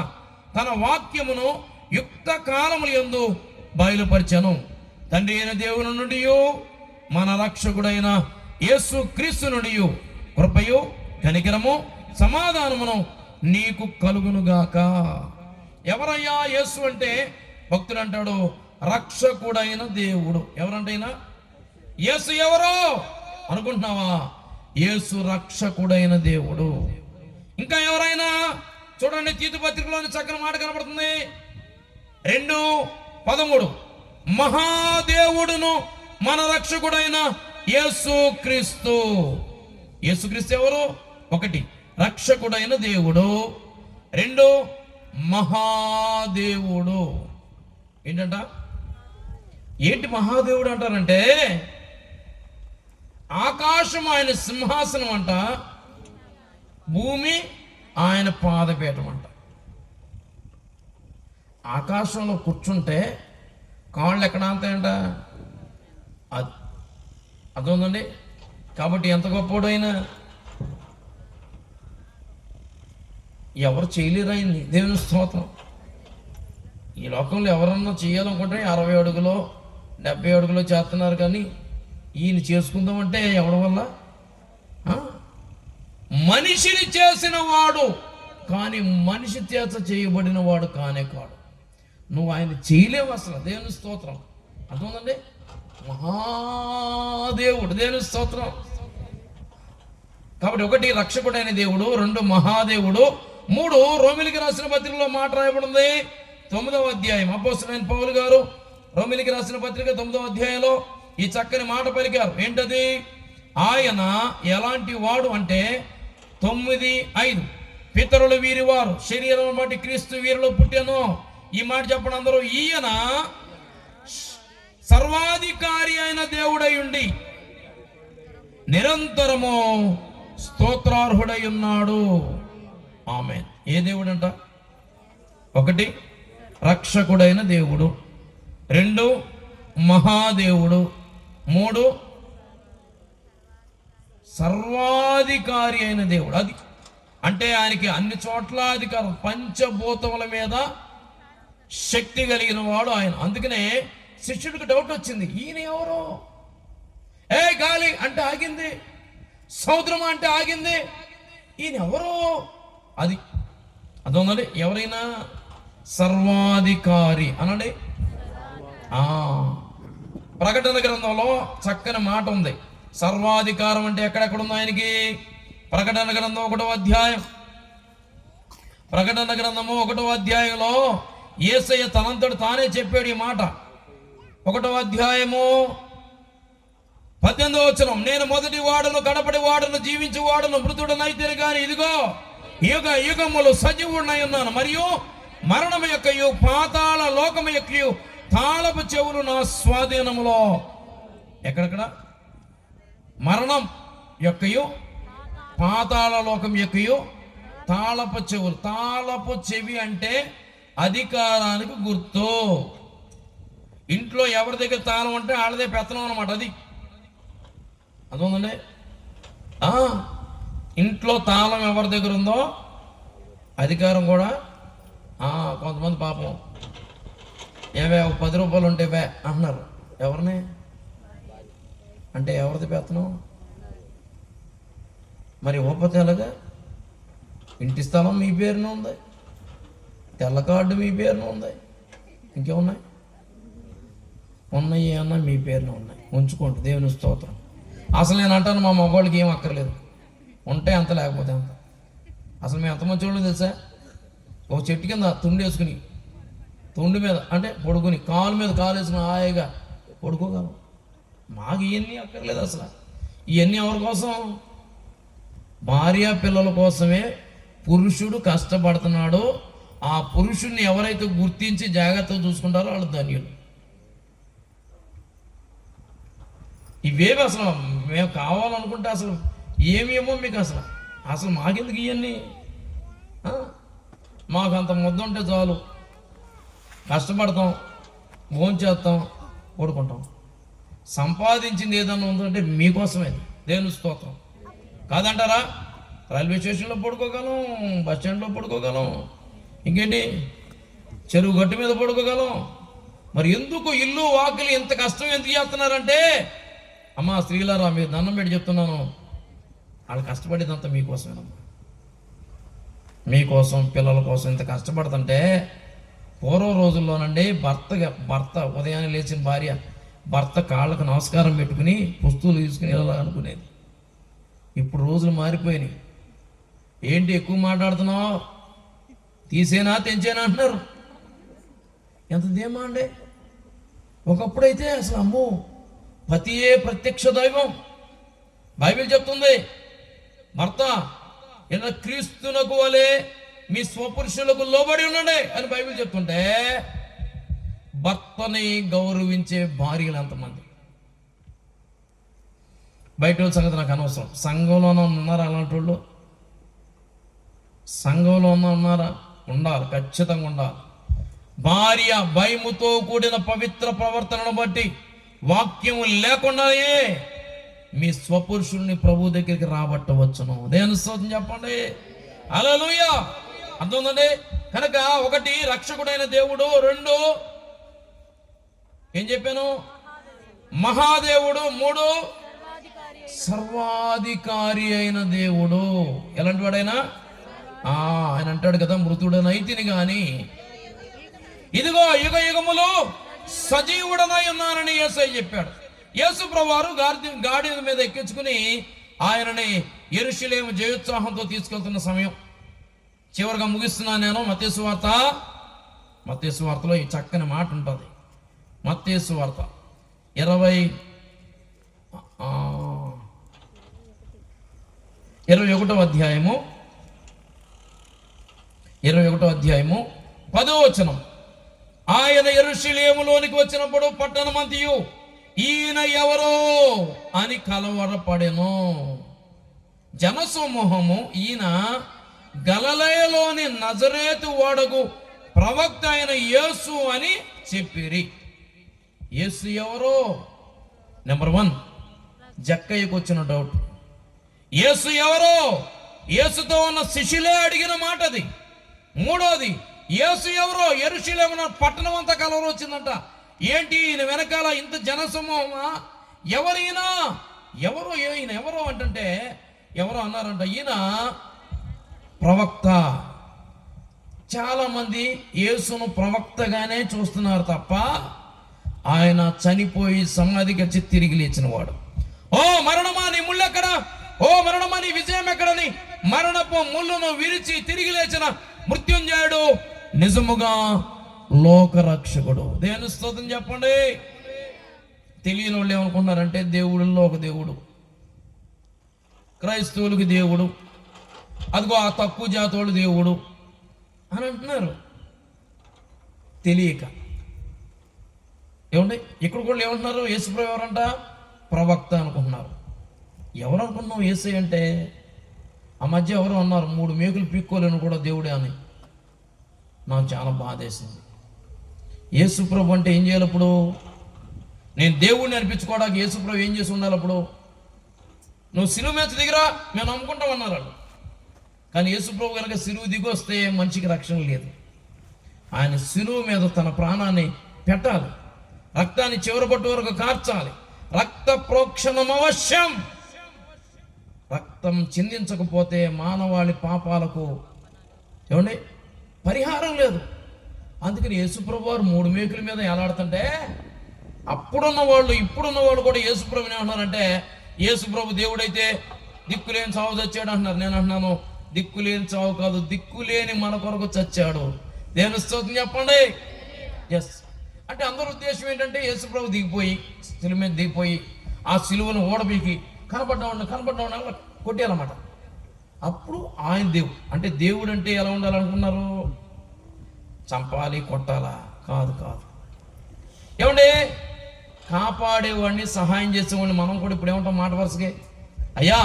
తన వాక్యమును యుక్త కాలముల యందు బయలుపరిచెను. తండ్రి అయిన దేవుని నుండి మన రక్షకుడైన యేసు క్రీస్తు నుండి కృపయు కనికరము సమాధానమును నీకు కలుగునుగాక. ఎవరయ్యా యేసు అంటే? భక్తుడు అంటాడు, రక్షకుడైన దేవుడు. ఎవరంటైనా యేసు ఎవరో అనుకుంటున్నావా? యేసు రక్షకుడైన దేవుడు. ఇంకా ఎవరైనా చూడండి, తీతు పత్రికలోని చక్కని మాట కనబడుతుంది, 2:13, మహాదేవుడును మన రక్షకుడైన యేసుక్రీస్తు. యేసుక్రీస్తు ఎవరు? 1 రక్షకుడైన దేవుడు, 2 మహాదేవుడు. ఏంటంట? ఏంటి మహాదేవుడు అంటారంటే, ఆకాశం ఆయన సింహాసనం అంట, భూమి ఆయన పాదపీఠం అంట. ఆకాశంలో కూర్చుంటే కాళ్ళు ఎక్కడ అంతాయంట? అది అర్థవుందండి. కాబట్టి ఎంత గొప్పోడైనా ఎవరు చేయలేరు ఆయన్ని. దేవుని స్తోత్రం. ఈ లోకంలో ఎవరన్నా చేయాలనుకుంటే 60 అడుగులో 70 అడుగులో చేస్తున్నారు, కానీ ఈయన చేసుకుందామంటే ఎవరి వల్ల? మనిషిని చేసిన వాడు కానీ మనిషి చేత చేయబడిన వాడు కానే కాడు. నువ్వు ఆయన చేయలేవు అసలు. దేవుని స్తోత్రం. అర్థముందండి. మహాదేవుడు, దేవుని స్తోత్రం. కాబట్టి 1 రక్షకుడైన దేవుడు, 2 మహాదేవుడు, 3 రోమిలికి రాసిన పత్రికలో మాట రాయబడింది 9వ అధ్యాయం. అపోస్తలుడైన పౌలు గారు రోమిలికి రాసిన పత్రిక 9వ అధ్యాయంలో ఈ చక్కని మాట పలికారు. ఏంటది? ఆయన ఎలాంటి వాడు అంటే 9:5, పితరులు వీరి వారు, శరీరం బట్టి క్రీస్తు వీరిలో పుట్టాను. ఈ మాట చెప్పండి అందరూ. ఈయన సర్వాధికారి అయిన దేవుడై ఉండి నిరంతరము స్తోత్రార్హుడై ఉన్నాడు. ఆమేన్. ఏ దేవుడు అంట? 1 రక్షకుడైన దేవుడు, 2 మహాదేవుడు, 3 సర్వాధికారి అయిన దేవుడు. అది అంటే ఆయనకి అన్ని చోట్ల అధికారం, పంచభూతముల మీద శక్తి కలిగిన వాడు ఆయన. అందుకనే శిష్యుడికి డౌట్ వచ్చింది, ఈయన ఎవరు? గాలి అంటే ఆగింది, సముద్రం అంటే ఆగింది, ఈయన ఎవరు? అది అదొందండి. ఎవరైనా సర్వాధికారి అనండి. ప్రకటన గ్రంథంలో చక్కని మాట ఉంది. సర్వాధికారం అంటే ఎక్కడెక్కడ ఉంది ఆయనకి? ప్రకటన గ్రంథం 1వ అధ్యాయం. ప్రకటన గ్రంథము 1వ అధ్యాయంలో యేసయ్య తనంతడు తానే చెప్పాడు ఈ మాట. 1వ అధ్యాయము 18వ వచనం, నేను మొదటి వాడును కడపటి వాడును జీవించు వాడును మృతుడనైతే గాని ఇదిగో యుగ యుగములు సజీవుడనై ఉన్నాను, మరియు మరణము యొక్కయు పాతాళ లోకము యొక్కయు తాళపు చెవులు నా స్వాధీనములో. ఎక్కడెక్కడ? మరణం యొక్కయు పాతాళ లోకం యొక్కయు తాళపు చెవులు. తాళపు చెవి అంటే అధికారానికి గుర్తు. ఇంట్లో ఎవరి దగ్గర తాళం ఉంటే వాళ్ళదే పెత్తనం అనమాట. అది ఉందండి. ఇంట్లో తాళం ఎవరి దగ్గర ఉందో అధికారం కూడా. కొంతమంది పాపం ఏవే 10 రూపాయలు ఉంటేవే అంటున్నారు. ఎవరిని అంటే ఎవరిది పెత్తనం? మరి ఇవ్వకపోతే ఎలాగా? ఇంటి స్థలం మీ పేరున ఉంది, తెల్ల కార్డు మీ పేరున ఉంది, ఇంకేమున్నాయి? ఉన్నాయి అన్నా మీ పేరున ఉన్నాయి. ఉంచుకోండి, దేవుని స్తోత్రం. అసలు నేను అంటాను మా మగవాళ్ళకి ఏం అక్కర్లేదు, ఉంటే అంత లేకపోతే అంత. అసలు మేము ఎంత మంచి వాళ్ళు తెలుసా? ఒక చెట్టు కింద తుండి వేసుకుని, తుండి మీద అంటే పడుకుని, కాలు మీద కాలు వేసుకుని హాయిగా పడుకోగలం. మాకు ఇవన్నీ అక్కర్లేదు. అసలు ఇవన్నీ ఎవరి కోసం? భార్య పిల్లల కోసమే పురుషుడు కష్టపడుతున్నాడు. ఆ పురుషుడిని ఎవరైతే గుర్తించి జాగ్రత్తగా చూసుకుంటారో వాళ్ళు ధన్యులు. ఇవేవి అసలు మేము కావాలనుకుంటే అసలు ఏమేమో మీకు అసలు మాకెందుకు ఇవన్నీ? మాకు అంత ముద్ద ఉంటే చాలు, కష్టపడతాం, భోంచేస్తాం, పడుకుంటాం. సంపాదించింది ఏదన్నా ఉందంటే మీకోసమే, దేవుని స్తోత్రం. కాదంటారా? రైల్వే స్టేషన్లో పడుకోగలం, బస్ స్టాండ్లో పడుకోగలం, ఇంకేంటి చెరువు గట్టు మీద పడుకోగలం. మరి ఎందుకు ఇల్లు వాకిలి ఇంత కష్టం ఎందుకు చేస్తున్నారంటే, అమ్మా స్త్రీలారా మీరు దండం పెట్టి చెప్తున్నాను, వాళ్ళు కష్టపడేదంతా మీకోసమేనమ్మా. మీకోసం, పిల్లల కోసం ఇంత కష్టపడుతుంటే. పూర్వ రోజుల్లోనండి భర్త ఉదయాన్నే లేచిన భార్య భర్త కాళ్ళకు నమస్కారం పెట్టుకుని పుస్తూలు తీసుకుని వెళ్ళాలి అనుకునేది. ఇప్పుడు రోజులు మారిపోయినాయి. ఏంటి ఎక్కువ మాట్లాడుతున్నావు, తీసేనా తెంచేనా అంటున్నారు. ఎంత ధీమా అండి. ఒకప్పుడైతే అసలు అమ్మో పతియే ప్రత్యక్ష దైవం. బైబిల్ చెప్తుంది, భర్త ఇలా క్రీస్తునకు వలె మీ స్వపురుషులకు లోబడి ఉండండి అని బైబిల్ చెప్తుంటే, భర్తని గౌరవించే భార్యలు ఎంతమంది? బయట వాళ్ళ సంగతి నాకు అనవసరం. సంఘంలోనే ఉన్నారా అలాంటి వాళ్ళు? సంఘంలో ఉన్నారా? ఉండాలి, ఖచ్చితంగా ఉండాలి. భార్య భయముతో కూడిన పవిత్ర ప్రవర్తనను బట్టి వాక్యము లేకుండానే మీ స్వపురుషుల్ని ప్రభు దగ్గరికి రాబట్టవచ్చును. దేని స్తోత్రం చెప్పండి. హల్లెలూయా. అర్థమవుతుందండి. కనుక 1 రక్షకుడైన దేవుడు, 2 ఏం చెప్పాను? మహాదేవుడు, 3 సర్వాధికారి అయిన దేవుడు. ఎలాంటి వాడైనా ఆయన అంటాడు కదా, మృతుడనైతిని గాని ఇదిగో యుగ యుగములు సజీవుడనై ఉన్నానని యేసయ్య చెప్పాడు. యేసు ప్రభువారు గాడిద మీద ఎక్కించుకుని ఆయనని యెరూషలేము జయోత్సాహంతో తీసుకెళ్తున్న సమయం. చివరిగా ముగిస్తున్నాను నేను. మత్తయి సువార్తలో ఈ చక్కని మాట ఉంటుంది. మత్తయి సువార్త 21వ అధ్యాయము 10వ వచనం. ఆయన యెరూషలేములోనికి వచ్చినప్పుడు పట్టణమంతయు ఈయన ఎవరో అని కలవరపడెను. జనసమూహము ఈయన గలిలయలోని నజరేతు వాడగు ప్రవక్త అయిన యేసు అని చెప్పిరి. యేసు ఎవరో? నెంబర్ 1 జక్కయ్యకు వచ్చిన డౌట్. యేసు ఎవరో? యేసుతో ఉన్న శిష్యులే అడిగిన మాట అది. 3వది, యేసు ఎవరో? యెరూషలేము పట్టణం అంతా కలవరం వచ్చిందంట. ఏంటి ఈయన వెనకాల ఇంత జనసమూహమా? ఎవరైనా ఎవరో ఈయన ఎవరో అంటే ఎవరో అన్నారంట ఈయన ప్రవక్త. చాలా మంది యేసును ప్రవక్తగానే చూస్తున్నారు తప్ప ఆయన చనిపోయి సమాధికి వచ్చి తిరిగి లేచిన వాడు. ఓ మరణమా నీ ముళ్ళు ఎక్కడ? ఓ మరణమా నీ విజయం ఎక్కడని మరణపు ముళ్ళును విరిచి తిరిగి లేచిన మృత్యుంజయుడు నిజముగా లోకరక్షకుడు. దేవుని స్తోత్రం చెప్పండి. తెలియని వాళ్ళు ఏమనుకుంటున్నారంటే దేవుళ్ళలో ఒక దేవుడు, క్రైస్తవులకి దేవుడు, అదిగో ఆ తక్కువ జాతోడు దేవుడు అని అంటున్నారు తెలియక. ఏమండి ఇక్కడ కూడా ఏమంటున్నారు? యేసుప్రభు ఎవరంట? ప్రవక్త అనుకుంటున్నారు. ఎవరు అనుకున్నావు యేసే అంటే? ఆ మధ్య ఎవరు అన్నారు 3 మేకులు పీక్కోలేను కూడా దేవుడే అని. నాకు చాలా బాధేసింది. యేసుప్రభు అంటే ఏం చేయాలి? అప్పుడు నేను దేవుడిని అనిపించుకోవడానికి యేసుప్రభు ఏం చేసి ఉండాలి? అప్పుడు నువ్వు సిలువ మీద దిగిరా, మేము నమ్ముకుంటామన్నారు వాళ్ళు. కానీ యేసుప్రభు కనుక సిలువ దిగొస్తే మనిషికి రక్షణ లేదు. ఆయన సిలువ మీద తన ప్రాణాన్ని పెట్టాలి, రక్తాన్ని చివరి పట్టు వరకు కార్చాలి. రక్త ప్రోక్షణం అవశ్యం. రక్తం చిందించకపోతే మానవాళి పాపాలకు ఏమండి పరిహారం లేదు. అందుకని యేసుప్రభు వారు 3 మేకుల మీద ఎలాడుతుంటే అప్పుడున్న వాళ్ళు ఇప్పుడున్న వాళ్ళు కూడా యేసుప్రభుని ఏమన్నారంటే, యేసుప్రభు దేవుడైతే దిక్కులేని చావు చచ్చాడు అంటున్నారు. నేను అంటున్నాను, దిక్కులేని చావు కాదు, దిక్కులేని మన కొరకు చచ్చాడు. దేవుని స్తోత్రం చెప్పండి. ఎస్ అంటే అందరి ఉద్దేశం ఏంటంటే యేసుప్రభు దిగిపోయి సిలువ మీద దిగిపోయి ఆ సిలువను ఓడబీకి కనపడ్డా కొట్టేయాలన్నమాట. అప్పుడు ఆయన దేవుడు. అంటే దేవుడు అంటే ఎలా ఉండాలనుకున్నారు? చంపాలి, కొట్టాలా? కాదు. ఏమండి కాపాడేవాడిని, సహాయం చేసేవాడిని మనం కూడా ఇప్పుడు ఏమంటాం మాట వరుసకి? అయ్యా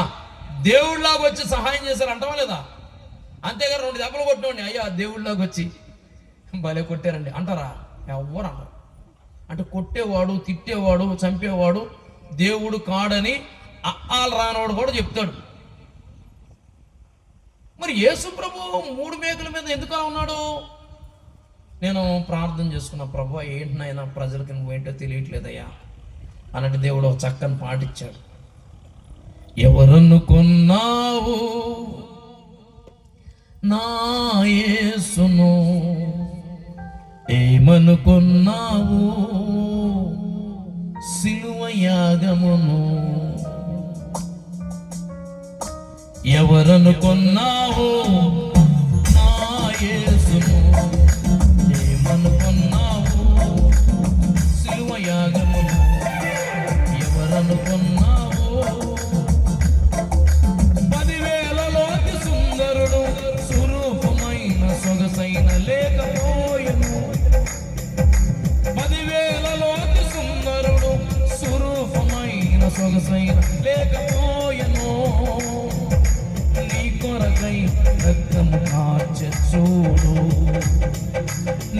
దేవుడిలాగా వచ్చి సహాయం చేశారు అంటావా లేదా? అంతేగా 2 దెబ్బలు కొట్టినోండి అయ్యా దేవుడిలాగా వచ్చి భలే కొట్టారండి అంటారా? ఎవ్వరు అంటారు. అంటే కొట్టేవాడు, తిట్టేవాడు, చంపేవాడు దేవుడు కాడని అల్లు రానవాడు కూడా చెప్తాడు. మరి యేసుప్రభు 3 మేకుల మీద ఎందుకు ఉన్నాడు? నేను ప్రార్థన చేసుకున్న, ప్రభు ఏంటినైనా ప్రజలకి నువ్వేంటో తెలియట్లేదయ్యా అన్నట్టు దేవుడు చక్కని పాటిచ్చాడు. ఎవరనుకున్నావు నా యేసును, ఏమనుకున్నావు సిలువ యాగమును, ఎవరనుకున్నావు నా యేసును, ఏమనుకున్నావు సిలువ యాగమును, ఎవరనుకున్నావు 10,000లోకి సుందరుడు స్వరూపమైన సొగసైన లేకపోయెను, 10,000లోకి సుందరుడు స్వరూపమైన సొగసైన లేకపోయెను, నీ కొరకై రక్తము కార్చె చూడు,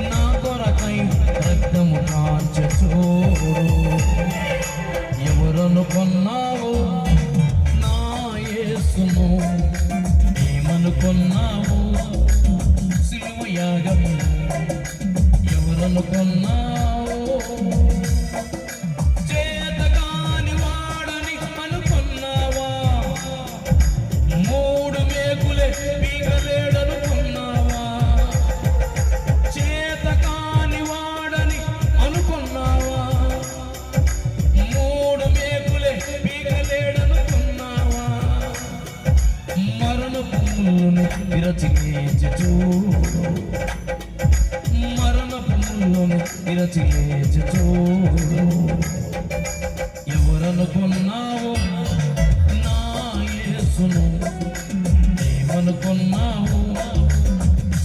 నా కొరకై రక్తము కార్చె చూడు, ఎవరనుకున్నావు నా యేసును, ఏమనుకున్నావు సిలువ యాగము, ఎవరనుకున్నావు చేతకాని వాడని అనుకున్నావా, 3 మేకులే పీకలేడనుకున్నావా, చేతకాని వాడని అనుకున్నావా, 3 మేకులే పీకలేడనుకున్నావా, మరణపు ముల్లును విరచిలేచి చూడు, మరణపు ముల్లును విరచిలేచి చూడు, ఎవరనుకున్నావు నా యేసును, ఏమనుకున్నావు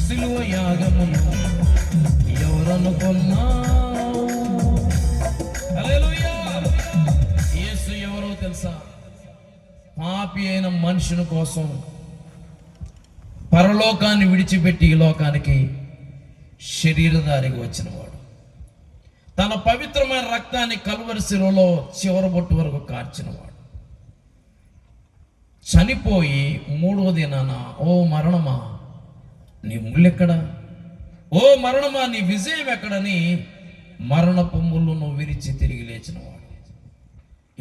సిలువ యాగమును, ఎవరనుకున్నావు? హల్లెలూయా. యేసు ఎవరో తెలుసా? పాపి అయిన మనుషుని కోసం పరలోకాన్ని విడిచిపెట్టి ఈ లోకానికి శరీరధారిగా వచ్చినవాడు. తన పవిత్రమైన రక్తాన్ని కల్వరి శిలువలో చివరి బొట్టు వరకు కార్చినవాడు. చనిపోయి 3వ దినాన ఓ మరణమా నీ ముళ్ళెక్కడా, ఓ మరణమా నీ విజయం ఎక్కడని మరణపు ముళ్ళును విరిచి తిరిగి లేచినవాడు.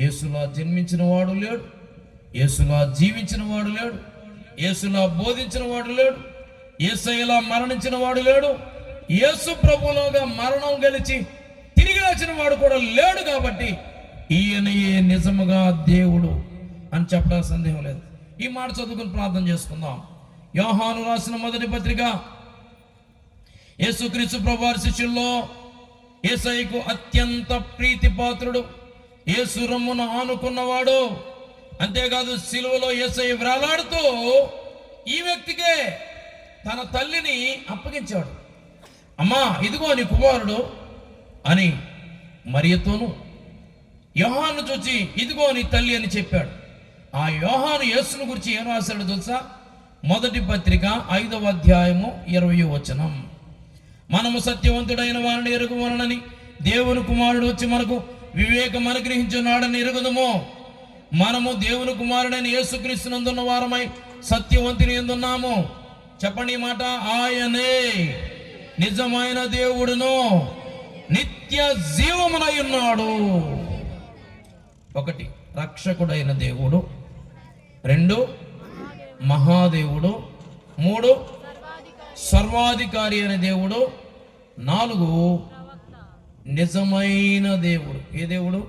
యేసులా జన్మించిన వాడు లేడు, యేసులా జీవించిన వాడు లేడు, యేసులా బోధించిన వాడు లేడు, యేసయ్యలా మరణించిన వాడు లేడు, యేసు ప్రభువులోగా మరణం గెలిచి తిరిగి లేచిన వాడు కూడా లేడు. కాబట్టి ఈయనయే నిజముగా దేవుడు అని చెప్పడానికి సందేహం లేదు. ఈ మాట చదువుకుని ప్రార్థన చేసుకుందాం. యోహాను రాసిన మొదటి పత్రిక, యేసుక్రీస్తు ప్రభువారి శిష్యుల్లో యేసయ్యకు అత్యంత ప్రీతిపాత్రుడు, యేసు రొమ్మును ఆనుకున్నవాడు, అంతేకాదు సిలువలో యేసయ్య వేలాడుతూ ఈ వ్యక్తికే తన తల్లిని అప్పగించాడు. అమ్మా ఇదిగో నీ కుమారుడు అని మరియతోను యోహాను చూచి ఇదిగో నీ తల్లి అని చెప్పాడు. ఆ యోహాను యేసును గురించి ఏం రాశాడు తెలుసా? మొదటి పత్రిక 5వ అధ్యాయము 20వ వచనం. మనము సత్యవంతుడైన వారిని ఎరుగువనని దేవుని కుమారుడు వచ్చి మనకు వివేకం అనుగ్రహించున్నాడని ఎరుగుదము. మనము దేవుని కుమారుడైన యేసుక్రీస్తునందున్న వారమై సత్యవంతుని ఎందున్నాము. చెప్పండి ఈ మాట. ఆయనే నిజమైన దేవుడును నిత్య జీవమునై ఉన్నాడు. 1 రక్షకుడైన దేవుడు, 2 మహాదేవుడు, 3 సర్వాధికారి అయిన దేవుడు, 4 నిజమైన దేవుడు. ఏ దేవుడు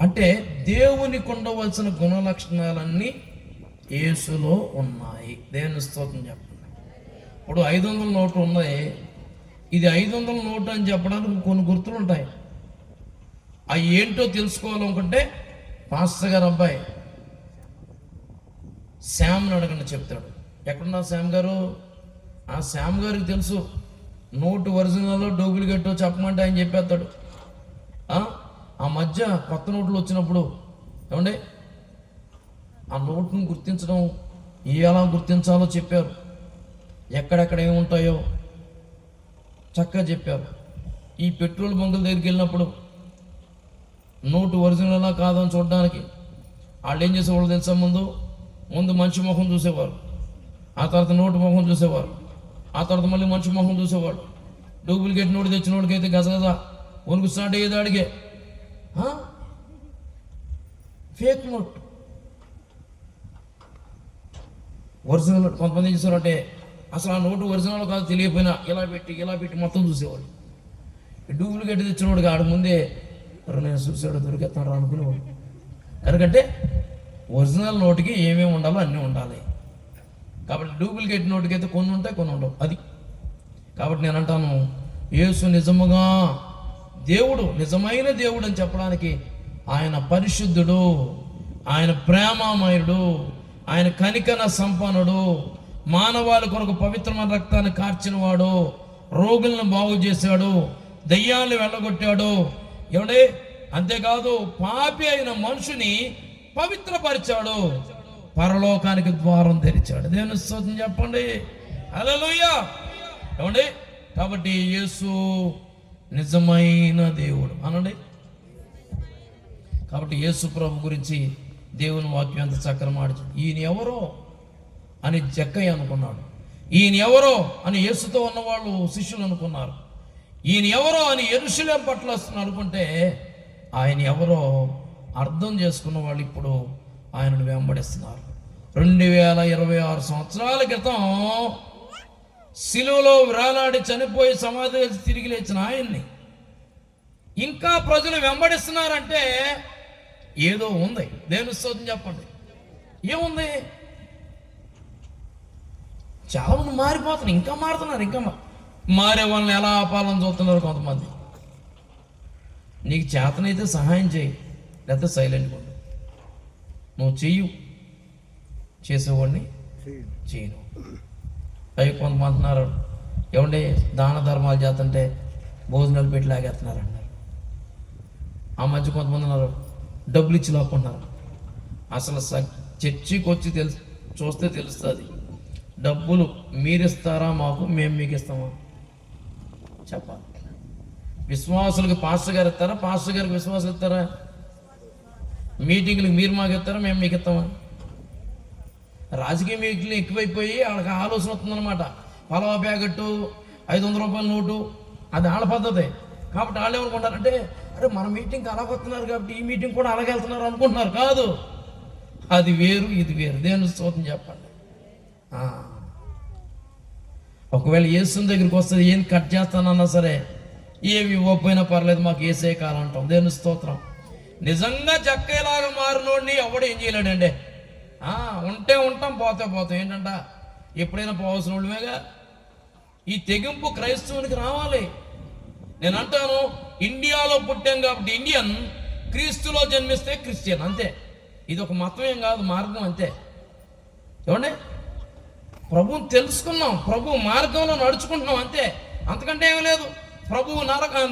అంటే దేవునికి ఉండవలసిన గుణ లక్షణాలన్నీ యేసులో ఉన్నాయి. దేవుని స్తోత్రం చెప్పండి. ఇప్పుడు 500 నోట్లు ఉన్నాయి. ఇది 500 నోటు అని చెప్పడానికి కొన్ని గుర్తులు ఉంటాయి. అవి ఏంటో తెలుసుకోవాలనుకుంటే పాస్టర్ గారు అబ్బాయి శ్యామ్ని అడగండి, చెప్తాడు. ఎక్కడున్నారు శ్యామ్ గారు? ఆ శ్యామ్ గారికి తెలుసు నోటు ఒరిజినల్ డూప్లికేట్ చెప్పమంటే ఆయన చెప్పేస్తాడు. ఆ మధ్య కొత్త నోట్లు వచ్చినప్పుడు ఏమండి ఆ నోట్ను గుర్తించడం ఎలా గుర్తించాలో చెప్పారు. ఎక్కడెక్కడ ఏముంటాయో చక్కగా చెప్పారు. ఈ పెట్రోల్ బంకుల దగ్గరికి వెళ్ళినప్పుడు నోటు ఒరిజినలా కాదని చూడడానికి వాళ్ళు ఏం చేసేవాళ్ళు తెలుసా? ముందు మనిషి ముఖం చూసేవారు, ఆ తర్వాత నోటు ముఖం చూసేవారు, ఆ తర్వాత మళ్ళీ మనిషి ముఖం చూసేవాడు. డూప్లికేట్ నోటు తెచ్చిన వాడికైతే గజగజ వణుకు స్టార్ట్ అయ్యేది. అడిగే ఫేక్ నోట్, ఒరిజినల్ నోట్. కొంతమంది ఏం చేసేవారంటే అసలు ఆ నోటు ఒరిజినల్ కాదు తెలియకపోయినా ఇలా పెట్టి మొత్తం చూసేవాడు. డూప్లికేట్ తెచ్చినవాడు ఆడు ముందే నేను చూసాడు దొరికేస్తాడు అనుకునేవాడు. ఎందుకంటే ఒరిజినల్ నోటుకి ఏమేమి ఉండాలో అన్నీ ఉండాలి. కాబట్టి డూప్లికేట్ నోటుకి అయితే కొన్ని ఉంటాయి, కొన్ని ఉండవు. అది కాబట్టి నేను అంటాను, యేసు నిజముగా దేవుడు, నిజమైన దేవుడు అని చెప్పడానికి ఆయన పరిశుద్ధుడు, ఆయన ప్రేమామయుడు, ఆయన కనికన సంపన్నుడు, మానవాళి కొరకు పవిత్రమైన రక్తాన్ని కార్చినవాడు, రోగులను బాగు చేశాడు, దయ్యాలను వెళ్ళగొట్టాడు. ఏమండి అంతేకాదు పాపి అయిన మనుషుని పవిత్రపరిచాడు, పరలోకానికి ద్వారం తెరిచాడు. దేవుని స్తోత్రం చెప్పండి. హల్లెలూయా. ఏమండి కాబట్టి యేసు నిజమైన దేవుడు అనండి. కాబట్టి యేసు ప్రభు గురించి దేవుని వాక్యం అంత చక్కగా మాట్లాడు. ఈయన ఎవరో అని జక్కయ్య అనుకున్నాడు, ఈయన ఎవరో అని యేసుతో ఉన్నవాళ్ళు శిష్యులు అనుకున్నారు, ఈయన ఎవరో అని యెరూషలేము పట్ల అనుకుంటే ఆయన ఎవరో అర్థం చేసుకున్న వాళ్ళు ఇప్పుడు ఆయనను వెంబడిస్తున్నారు. 2026 సంవత్సరాల క్రితం శిలువలో వేలాడి చనిపోయి సమాధి తిరిగి లేచిన ఆయన్ని ఇంకా ప్రజలు వెంబడిస్తున్నారంటే ఏదో ఉంది. దేవుని స్తోత్రం చెప్పండి. ఏముంది? చాలా మంది మారిపోతున్నారు, ఇంకా మారుతున్నారు, ఇంకా మారే వాళ్ళని ఎలా ఆపాలని చూస్తున్నారు కొంతమంది. నీకు చేతనైతే సహాయం చేయి, లేకపోతే సైలెంట్గా ఉండు. నువ్వు చెయ్యు, చేసేవాడిని చేయను. అవి కొంతమంది అన్నారు, ఏమంటే దాన ధర్మాలు చేస్తుంటే భోజనాలు పెట్టి లాగేస్తున్నారు అన్నారు. ఆ మధ్య కొంతమంది ఉన్నారు డబ్బులు ఇచ్చి లాక్కుంటున్నారు. అసలు చర్చికి వచ్చి చూస్తే తెలుస్తుంది, డబ్బులు మీరిస్తారా మాకు, మేము మీకు ఇస్తామా చెప్పాలి. విశ్వాసులకు పాస్టర్ గారు ఇస్తారా, పాస్టర్ గారికి విశ్వాసులు ఇస్తారా? మీటింగ్లకు మీరు మాకు ఇస్తారా, మేము మీకు ఇస్తామా? రాజకీయ మీటింగ్లు ఎక్కువైపోయి వాళ్ళకి ఆలోచన వస్తుందన్నమాట. పలవా ప్యాకెట్టు, 500 రూపాయల నోటు, అది వాళ్ళ పద్ధతి. కాబట్టి వాళ్ళు ఏమనుకుంటారంటే, అరే మన మీటింగ్కి అలాగ వస్తున్నారు కాబట్టి ఈ మీటింగ్ కూడా అలాగే వెళ్తున్నారు అనుకుంటున్నారు. కాదు, అది వేరు ఇది వేరు. దేవుని స్తోత్రం చెప్పండి. ఒకవేళ యేసు దగ్గరికి వస్తుంది, ఏం కట్ చేస్తానన్నా సరే ఏమి ఇవ్వకపోయినా పర్లేదు, మాకు ఏసే కాలంటాం. దేవుని స్తోత్రం. నిజంగా జక్కయ్యలాగా మారినోడిని ఎవడు ఏం చేయలేడండి. ఉంటే ఉంటాం, పోతే పోతాం. ఏంటంట ఎప్పుడైనా పోవాల్సిన వాళ్ళమేగా. ఈ తెగింపు క్రైస్తవునికి రావాలి. నేను అంటాను, ఇండియాలో పుట్టాం కాబట్టి ఇండియన్, క్రీస్తులో జన్మిస్తే క్రిస్టియన్, అంతే. ఇది ఒక మతం ఏం కాదు, మార్గం అంతే. ఏమండి ప్రభుని తెలుసుకున్నాం, ప్రభు మార్గంలో నడుచుకుంటున్నాం, అంతే. అంతకంటే ఏమీ లేదు. ప్రభువు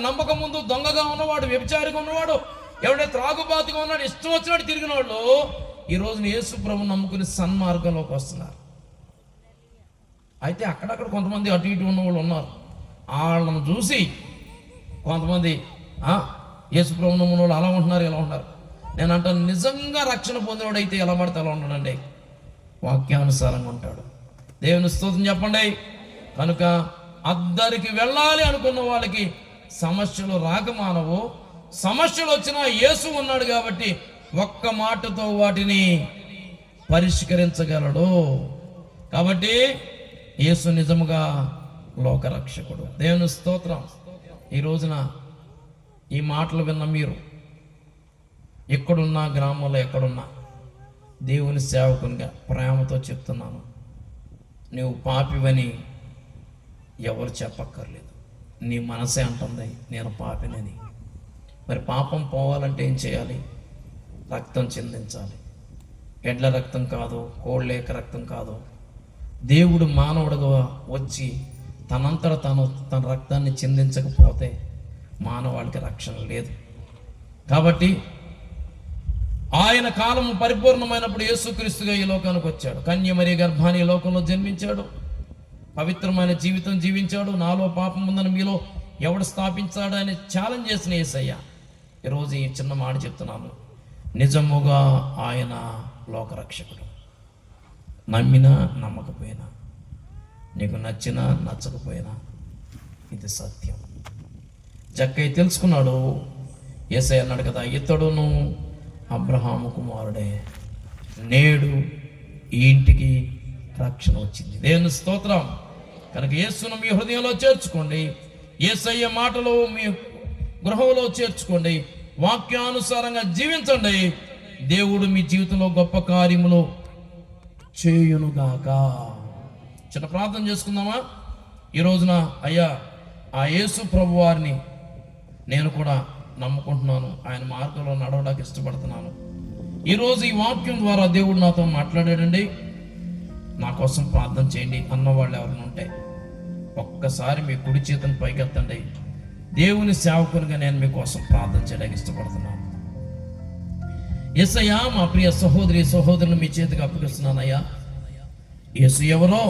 నమ్మకం ముందు దొంగగా ఉన్నవాడు, వ్యభిచారిగా ఉన్నవాడు, ఎవడైతే త్రాగుబాతుగా ఉన్నాడు, ఇష్టం వచ్చినట్టు తిరిగిన వాళ్ళు ఈ రోజున యేసు ప్రభు నమ్ముకుని సన్మార్గంలోకి వస్తున్నారు. అయితే అక్కడక్కడ కొంతమంది అటు ఇటు ఉన్న వాళ్ళు ఉన్నారు. వాళ్ళను చూసి కొంతమంది యేసు ప్రభు నమ్మున వాళ్ళు అలా ఉంటున్నారు, ఇలా ఉంటున్నారు. నేను అంటాను, నిజంగా రక్షణ పొందినవాడు అయితే ఎలా పడితే అలా ఉంటాడండి, వాక్యానుసారంగా ఉంటాడు. దేవుని స్తోత్రం చెప్పండి. కనుక అద్దరికి వెళ్ళాలి అనుకున్న వాళ్ళకి సమస్యలు రాకమానవు. సమస్యలు వచ్చినా యేసు ఉన్నాడు కాబట్టి ఒక్క మాటతో వాటిని పరిష్కరించగలడు. కాబట్టి యేసు నిజముగా లోకరక్షకుడు. దేవుని స్తోత్రం. ఈ రోజున ఈ మాటలు విన్న మీరు ఎక్కడున్నా, గ్రామంలో ఎక్కడున్నా, దేవుని సేవకునిగా ప్రేమతో చెప్తున్నాను, నువ్వు పాపివని ఎవరు చెప్పక్కర్లేదు. నీ మనసే అంటుంది నేను పాపినని. మరి పాపం పోవాలంటే ఏం చేయాలి? రక్తం చిందించాలి. ఎడ్ల రక్తం కాదు, కోళ్ళేక రక్తం కాదు. దేవుడు మానవుడుగా వచ్చి తనంతట తన రక్తాన్ని చిందించకపోతే మానవాళికి రక్షణ లేదు. కాబట్టి ఆయన కాలము పరిపూర్ణమైనప్పుడు యేసుక్రీస్తుగా ఈ లోకానికి వచ్చాడు. కన్యమరి గర్భాన్ని ఈ లోకంలో జన్మించాడు. పవిత్రమైన జీవితం జీవించాడు. నాలో పాపం ఉందని మీలో ఎవడు స్థాపించాడు అని ఛాలెంజ్ చేసిన యేసయ్య ఈరోజు ఈ చిన్న మాట చెప్తున్నాను, నిజముగా ఆయన లోకరక్షకుడు. నమ్మినా నమ్మకపోయినా, నీకు నచ్చినా నచ్చకపోయినా ఇది సత్యం. జక్కయ్య తెలుసుకున్నాడు. యేసయ్య అన్నాడు కదా, ఇతడును అబ్రహాము కుమారుడే, నేడు ఈ ఇంటికి రక్షణ వచ్చింది. దేవుని స్తోత్రం. కనుక యేసును మీ హృదయంలో చేర్చుకోండి. యేసయ్య మాటలు మీ గృహంలో చేర్చుకోండి. వాక్యానుసారంగా జీవించండి. దేవుడు మీ జీవితంలో గొప్ప కార్యములు చేయునుగాక. చిన్న ప్రార్థన చేసుకుందామా? ఈ రోజున అయ్యా, ఆ యేసు ప్రభు వారిని నేను కూడా నమ్ముకుంటున్నాను, ఆయన మార్గంలో నడవడానికి ఇష్టపడుతున్నాను. ఈరోజు ఈ వాక్యం ద్వారా దేవుడు నాతో మాట్లాడాడండి, నా కోసం ప్రార్థన చేయండి అన్నవాళ్ళు ఎవరైనా ఉంటే ఒక్కసారి మీ కుడి చేతిని పైకెత్తండి. దేవుని సేవకునిగా నేను మీకోసం ప్రార్థన చేయడానికి ఇష్టపడుతున్నాను. యేసయ్యా, మా ప్రియ సహోదరి సహోదరులు మీ చేతికి అప్పగిస్తున్నానయ్యా. యేసు ఎవరో